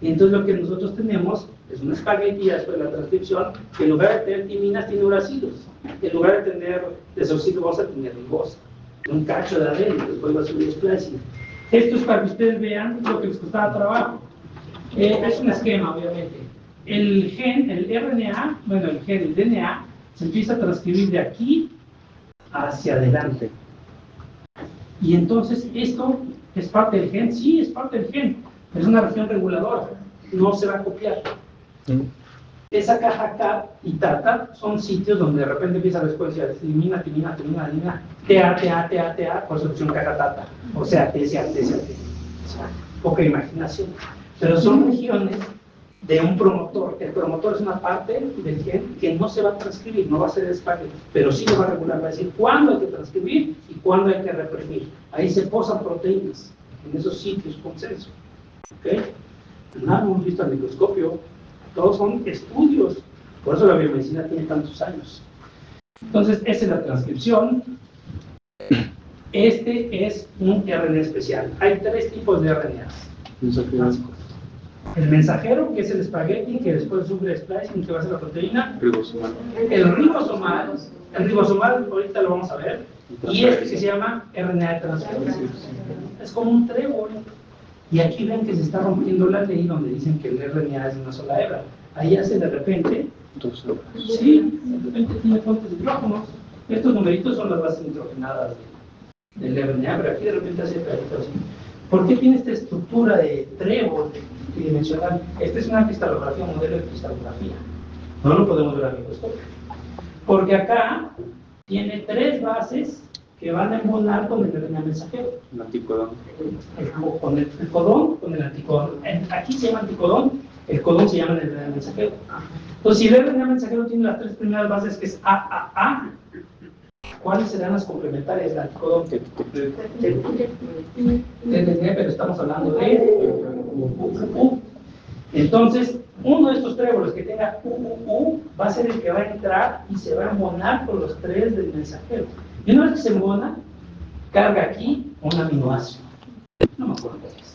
A: Y entonces lo que nosotros tenemos es un espagueti después de la transcripción que en lugar de tener timinas tiene uracilos, en lugar de tener desoxirribosa tiene ribosa, un cacho de ADN, después va a subir splicing. Esto es para que ustedes vean lo que les costaba trabajo. Es un esquema, obviamente. El gen, el RNA, bueno, el DNA, se empieza a transcribir de aquí hacia adelante. Y entonces, ¿esto es parte del gen? Sí, es parte del gen. Es una región reguladora. No se va a copiar. Esa caja acá y tata son sitios donde de repente empieza la secuencia de timina, TA, por solución caja tata. O sea, TSA. Poca imaginación. Pero son regiones de un promotor. El promotor es una parte del gen que no se va a transcribir, no va a ser espagueti, pero sí lo va a regular, va a decir cuándo hay que transcribir y cuándo hay que reprimir. Ahí se posan proteínas, en esos sitios consenso. ¿Okay? Nada hemos visto al microscopio, todos son estudios, por eso la biomedicina tiene tantos años. Entonces, esa es la transcripción. Este es un RNA especial. Hay 3 tipos de RNAs. El mensajero, que es el espagueti, que después sufre splicing, que va a ser la proteína. El ribosomal, ahorita lo vamos a ver. Y este que se llama RNA de transcripción. Es como un trébol. Y aquí ven que se está rompiendo la ley donde dicen que el RNA es una sola hebra. Ahí hace de repente. Sí, de repente tiene fuentes de hidrógenos. Estos numeritos son las bases nitrogenadas del RNA, pero aquí de repente hace pedacitos así. ¿Por qué tiene esta estructura de trébol tridimensional? Esta es una cristalografía, un modelo de cristalografía. No lo podemos ver al microscopio. Porque acá tiene 3 bases que van a embonar con el RNA mensajero.
B: El anticodón.
A: Con el codón, con el anticodón. Aquí se llama anticodón, el codón se llama el RNA mensajero. Entonces, si el RNA mensajero tiene las tres primeras bases, que es AAA, ¿cuáles serán las complementarias del anticodón? Pero estamos hablando de U. Entonces, uno de estos tréboles que tenga U va a ser el que va a entrar y se va a embonar con los tres del mensajero. Y una vez que se embona, carga aquí un aminoácido. No me acuerdo qué es.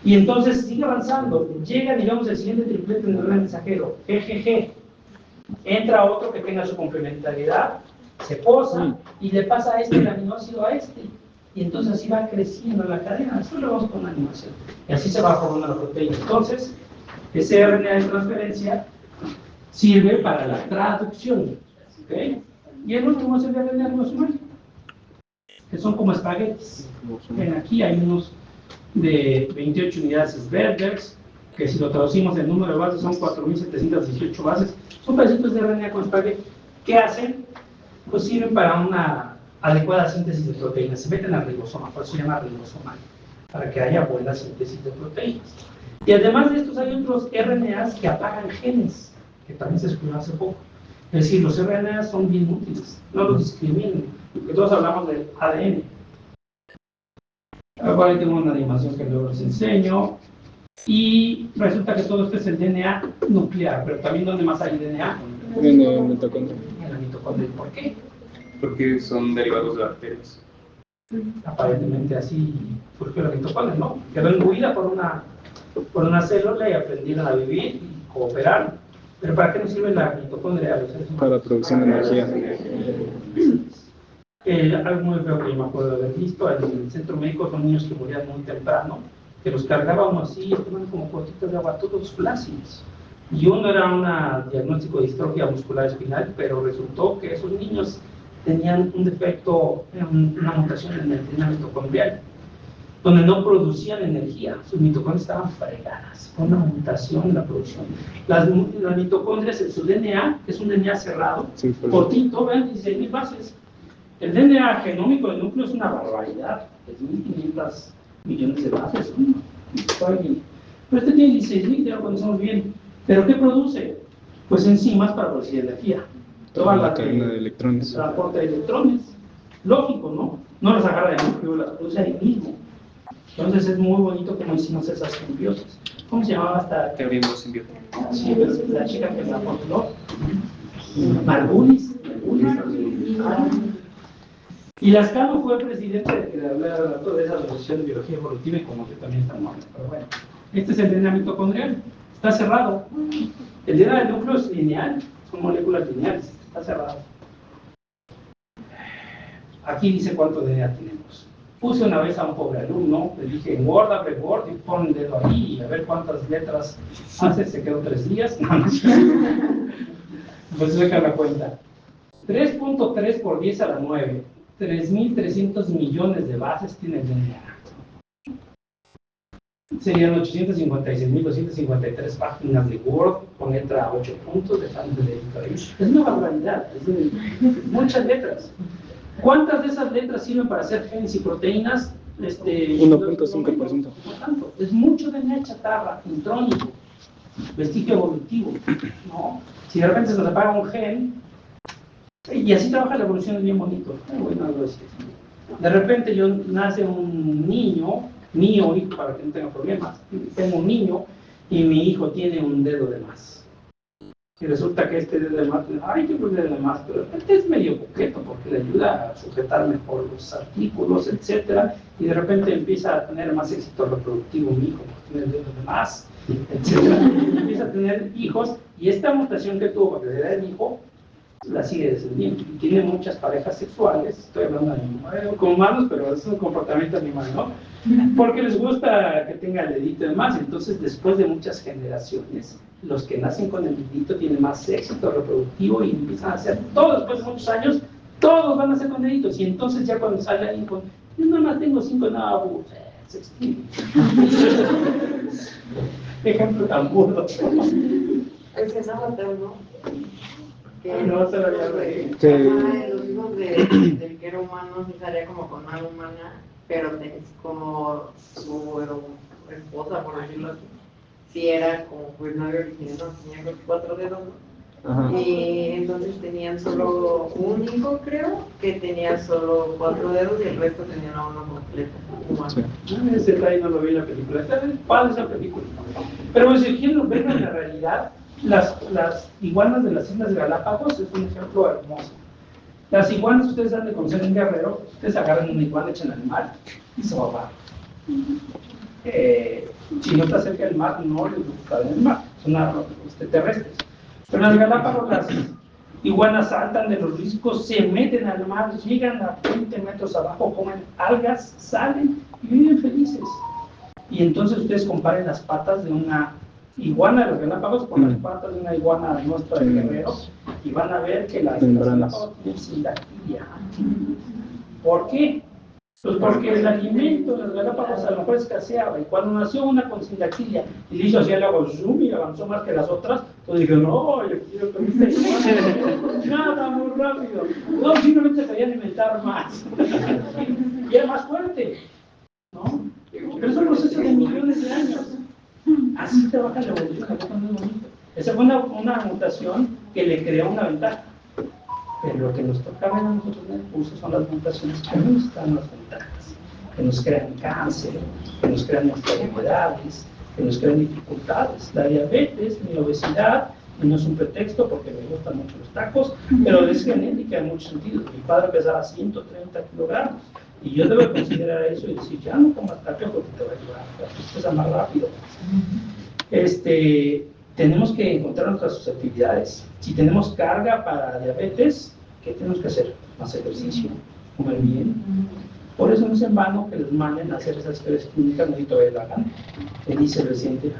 A: Y entonces sigue avanzando. Llega, digamos, el siguiente triplete en el mensajero, GGG. Entra otro que tenga su complementariedad, se posa y le pasa a este el aminoácido a este. Y entonces así va creciendo la cadena. Eso lo vamos con una animación. Y así se va formando la proteína. Entonces, ese RNA de transferencia sirve para la traducción. ¿Okay? Y el último es el RNA ribosomal, que son como espaguetis. Ven, aquí hay unos de 28 unidades Svedbergs, que si lo traducimos el número de bases son 4.718 bases. Son pedacitos de RNA con espagueti. ¿Qué hacen? Pues sirven para una adecuada síntesis de proteínas. Se meten al ribosoma, por eso se llama ribosomal, para que haya buena síntesis de proteínas. Y además de estos hay otros RNAs que apagan genes, que también se estudió hace poco. Es decir, los RNAs son bien útiles, no los discriminen, porque todos hablamos del ADN. Ahora tengo una animación que luego les enseño. Y resulta que todo esto es el DNA nuclear, pero también ¿dónde más hay DNA?
B: En el mitocondrio.
A: En la mitocondria. ¿Por qué?
B: Porque son derivados de bacterias.
A: Aparentemente así surgió la mitocondria, ¿no? Quedó imbuida por una célula y aprendieron a vivir y cooperar. ¿Pero para qué nos sirve la mitocondria a los seres humanos?
B: Para la producción de energía.
A: Algo muy feo que yo me acuerdo de haber visto en el centro médico son niños que morían muy temprano, que los cargábamos así, estaban como gotitas de agua, todos flácidos. Y uno era un diagnóstico de distrofia muscular espinal, pero resultó que esos niños tenían un defecto, una mutación en el DNA mitocondrial, donde no producían energía, sus mitocondrias estaban fregadas, fue una mutación en la producción. Las mitocondrias en su DNA, que es un DNA cerrado,
B: Sí,
A: cortito, vean, 16.000 bases. El DNA genómico del núcleo es una barbaridad, 3.500 millones de bases, ¿no? Pero este tiene 16.000, ya lo conocemos bien. ¿Pero qué produce? Pues enzimas para producir energía.
B: Toda la cadena de electrones.
A: Transporte de electrones. Lógico, ¿no? No las agarra del núcleo, las produce ahí mismo. Entonces es muy bonito cómo hicimos esas simbiosis. ¿Cómo se llamaba esta?
B: Teoría simbiótica.
A: Sí, pero la chica que la postuló. Margulis. Y Lascano fue el presidente de que le hablaba de esa asociación de biología evolutiva y como que también está mal. Pero bueno, este es el DNA mitocondrial. Está cerrado. El DNA del núcleo es lineal, son moléculas lineales, está cerrado. Aquí dice cuánto DNA tenemos. Puse una vez a un pobre alumno, le dije en Word, abre Word y pon el dedo ahí y a ver cuántas letras hace, se quedó 3 días. No, pues saca la cuenta. 3.3 por 10 a la 9, 3.300 millones de bases tiene el DNA. Serían 856.253 páginas de Word con letra 8 puntos de tanto de editorial. Es una barbaridad, es muchas letras. ¿Cuántas de esas letras sirven para hacer genes y proteínas?
B: 1.5%.
A: Es mucho DNA chatarra, intrónico, vestigio evolutivo, ¿no? Si de repente se nos apaga un gen, y así trabaja la evolución, es bien bonito. Bueno, algo así. De repente nace un niño, mío hijo, para que no tenga problemas, tengo un niño y mi hijo tiene un dedo de más. Y resulta que este dedo de más, ay, tengo un dedo de más, pero este es medio coqueto porque le ayuda a sujetar mejor los artículos, etcétera, y de repente empieza a tener más éxito reproductivo mi hijo, porque tiene el dedo de más, etcétera. Y empieza a tener hijos, y esta mutación que tuvo para que le dé el hijo, la sigue descendiendo. Y tiene muchas parejas sexuales, estoy hablando de con humanos, pero es un comportamiento animal, ¿no? Porque les gusta que tenga el dedito de más, entonces después de muchas generaciones, los que nacen con el dedito tienen más éxito reproductivo y empiezan a hacer, todos después de muchos años, todos van a ser con deditos, y entonces ya cuando sale alguien con, yo nada más tengo 5 nada, se extingue. Ejemplo tan burdo.
E: El que no materno, que
A: No se lo había reído.
E: los hijos del que era humano se salía como con una humana, pero es como su esposa, por decirlo así, sí era como pues nave original, no, tenía creo que 4 dedos, ¿no?
B: Ajá.
E: Y entonces tenían solo un hijo, creo, que tenía solo 4 dedos y el resto tenían a uno completo. Humano.
B: Sí.
A: Ese detalle no lo vi en la película. Está bien padre esa película. Pero si quieren lo ver en la realidad, las iguanas de las Islas Galápagos es un ejemplo hermoso. Las iguanas, ustedes han de conocer en Guerrero, ustedes agarran una iguana, echan al mar y se va a ahogar. Si no está cerca del mar, no les gusta en el mar, son terrestres. Pero en las Galápagos las iguanas saltan de los riscos, se meten al mar, llegan a 20 metros abajo, comen algas, salen y viven felices. Y entonces ustedes comparen las patas de una iguana de los Galápagos con las patas de una iguana nuestra de Guerrero y van a ver que las Galápagos tienen sindactilia. ¿Por qué? Pues porque el alimento de las Galápagos a lo mejor escaseaba y cuando nació una con sindactilia y le hizo así al agua zoom y avanzó más que las otras, pues dijeron, no, yo quiero que me nada, muy rápido. No, simplemente se quería alimentar más y era más fuerte, ¿no? Pero es un proceso de millones de años. Así trabaja la evolución, es muy bonito. Esa fue una mutación que le creó una ventaja. Pero lo que nos toca ver a nosotros en el curso son las mutaciones que no están las ventajas, que nos crean cáncer, que nos crean enfermedades, que nos crean dificultades. La diabetes, la obesidad, y no es un pretexto porque me gustan mucho los tacos, pero es genética en muchos sentidos. Mi padre pesaba 130 kilogramos y yo debo considerar eso y decir, ya no comas tacos porque te va a ayudar, te pesa más rápido. Tenemos que encontrar nuestras susceptibilidades. Si tenemos carga para diabetes, ¿qué tenemos que hacer? Más ejercicio, comer bien. Por eso no es en vano que les manden a hacer esas historias clínicas, no todavía lo hagan, que dice el residente,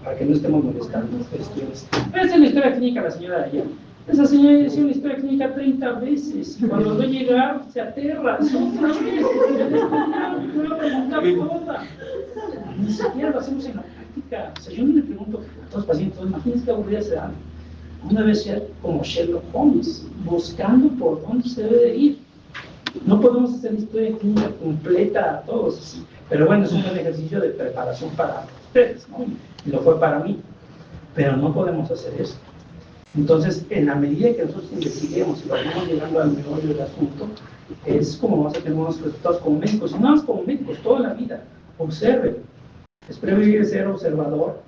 A: para que no estemos molestando las cuestiones. Esa es la historia clínica de la señora de ayer. Esa señora decía una historia clínica 30 veces, y cuando ve llegar, se aterra, otra vez, me va a preguntar toda. Ni siquiera lo hacemos en la práctica. O sea, yo le pregunto a todos los pacientes, imagínense qué aburrida se dan. Una vez ya como Sherlock Holmes, buscando por dónde se debe de ir. No podemos hacer historia clínica completa a todos, pero bueno, es un buen ejercicio de preparación para ustedes, ¿no? Y lo fue para mí, pero no podemos hacer eso. Entonces, en la medida que nosotros investiguemos y vayamos llegando al meollo del asunto, es como vamos a tener unos resultados como médicos, y no más como médicos, toda la vida. Observen. Es preferible ser observador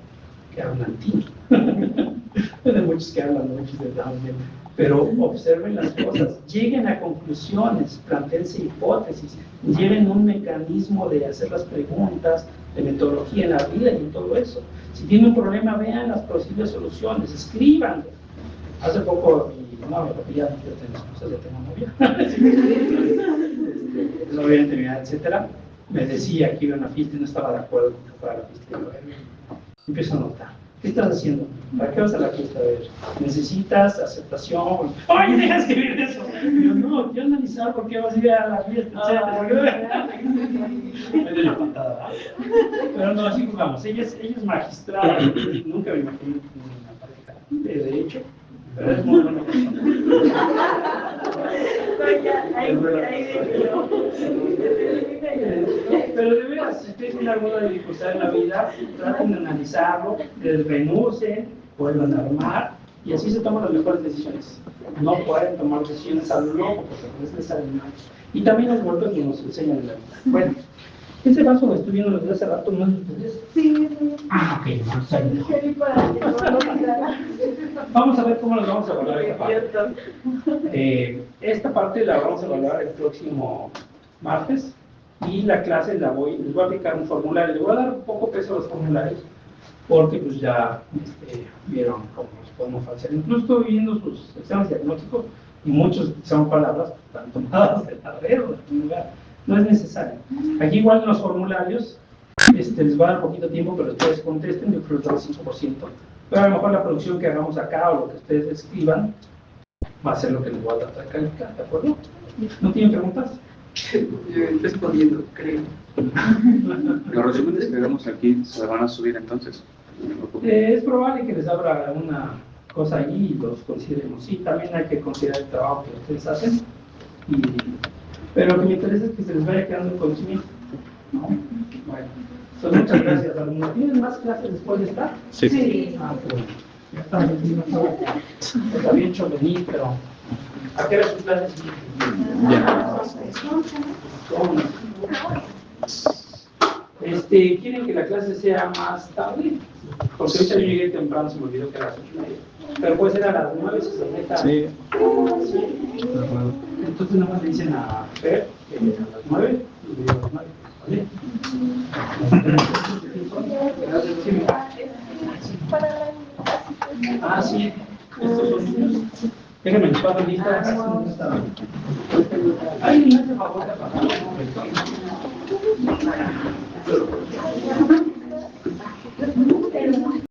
A: que hablantino. Hay muchos que hablan muchos de también, pero observen las cosas, lleguen a conclusiones, planteense hipótesis, lleven un mecanismo de hacer las preguntas, de metodología en la vida y en todo eso. Si tienen un problema, vean las posibles soluciones, escríbanlo. Hace poco, no, ya no quiero tener cosas, ya tengo novia. Novia en terminal, etcétera. Me decía que iba a una fiesta y no estaba de acuerdo con que fuera a la fiesta. Empiezo a notar. ¿Qué estás haciendo? ¿Para qué vas a la fiesta? A ver, ¿necesitas aceptación? ¡Oye, deja escribir eso! Y yo, no, quiero analizar por qué vas a ir a la fiesta, etcétera. Me dio la patada, ¿verdad? Pero no, así jugamos. Ella es magistrada. Nunca me imaginé una pareja de derecho, pero es muy buena persona. Pero de veras, si ustedes tienen alguna dificultad en la vida, traten de analizarlo, desmenuzan, vuelvan a armar, y así se toman las mejores decisiones. No pueden tomar decisiones a lo loco, porque no es necesario. Y también los golpes que nos enseñan en la vida. Bueno, ese vaso lo estoy viendo desde hace rato, ¿no es de ustedes?
C: Sí,
A: Ah, ok, vamos a ir.
C: sí.
A: Vamos a ver cómo nos vamos a evaluar esta parte. Esta parte la vamos a evaluar el próximo martes y la clase les voy a aplicar un formulario. Le voy a dar un poco peso a los formularios porque pues ya vieron cómo los podemos hacer. Incluso estoy viendo sus exámenes diagnósticos y muchos son palabras tan tomadas de la red o de algún lugar. No es necesario. Aquí igual en los formularios les va a dar poquito tiempo, pero ustedes contesten, yo creo que el 5%. Pero a lo mejor la producción que hagamos acá o lo que ustedes escriban va a ser lo que les voy a tratar de calificar, ¿de acuerdo? ¿No tienen preguntas?
F: Yo respondiendo, creo.
G: Los resúmenes que damos aquí se van a subir entonces.
A: Es probable que les abra una cosa allí y los consideremos. Sí, también hay que considerar el trabajo que ustedes hacen. Pero lo que me interesa es que se les vaya quedando el conocimiento, ¿no? Bueno, Pues muchas gracias, alumno. ¿Tienen más clases después de esta?
B: Sí.
A: Ah, pues, ya está bien, está bien chovenil, pero ¿a qué hora sus clases?
B: Ya.
A: ¿Cómo? ¿Quieren que la clase sea más tarde? Porque ahorita yo llegué temprano, se me olvidó que era a las 8:30. Pero puede ser a las 9 si se meta.
B: Sí.
A: Sí. Entonces nada más le dicen a Fer que a las 9 y le digo a las 9. ¿Vale? Ah, sí. Estos son niños. Déjenme les paso listas. ¿Alguien me hace favor de pasar?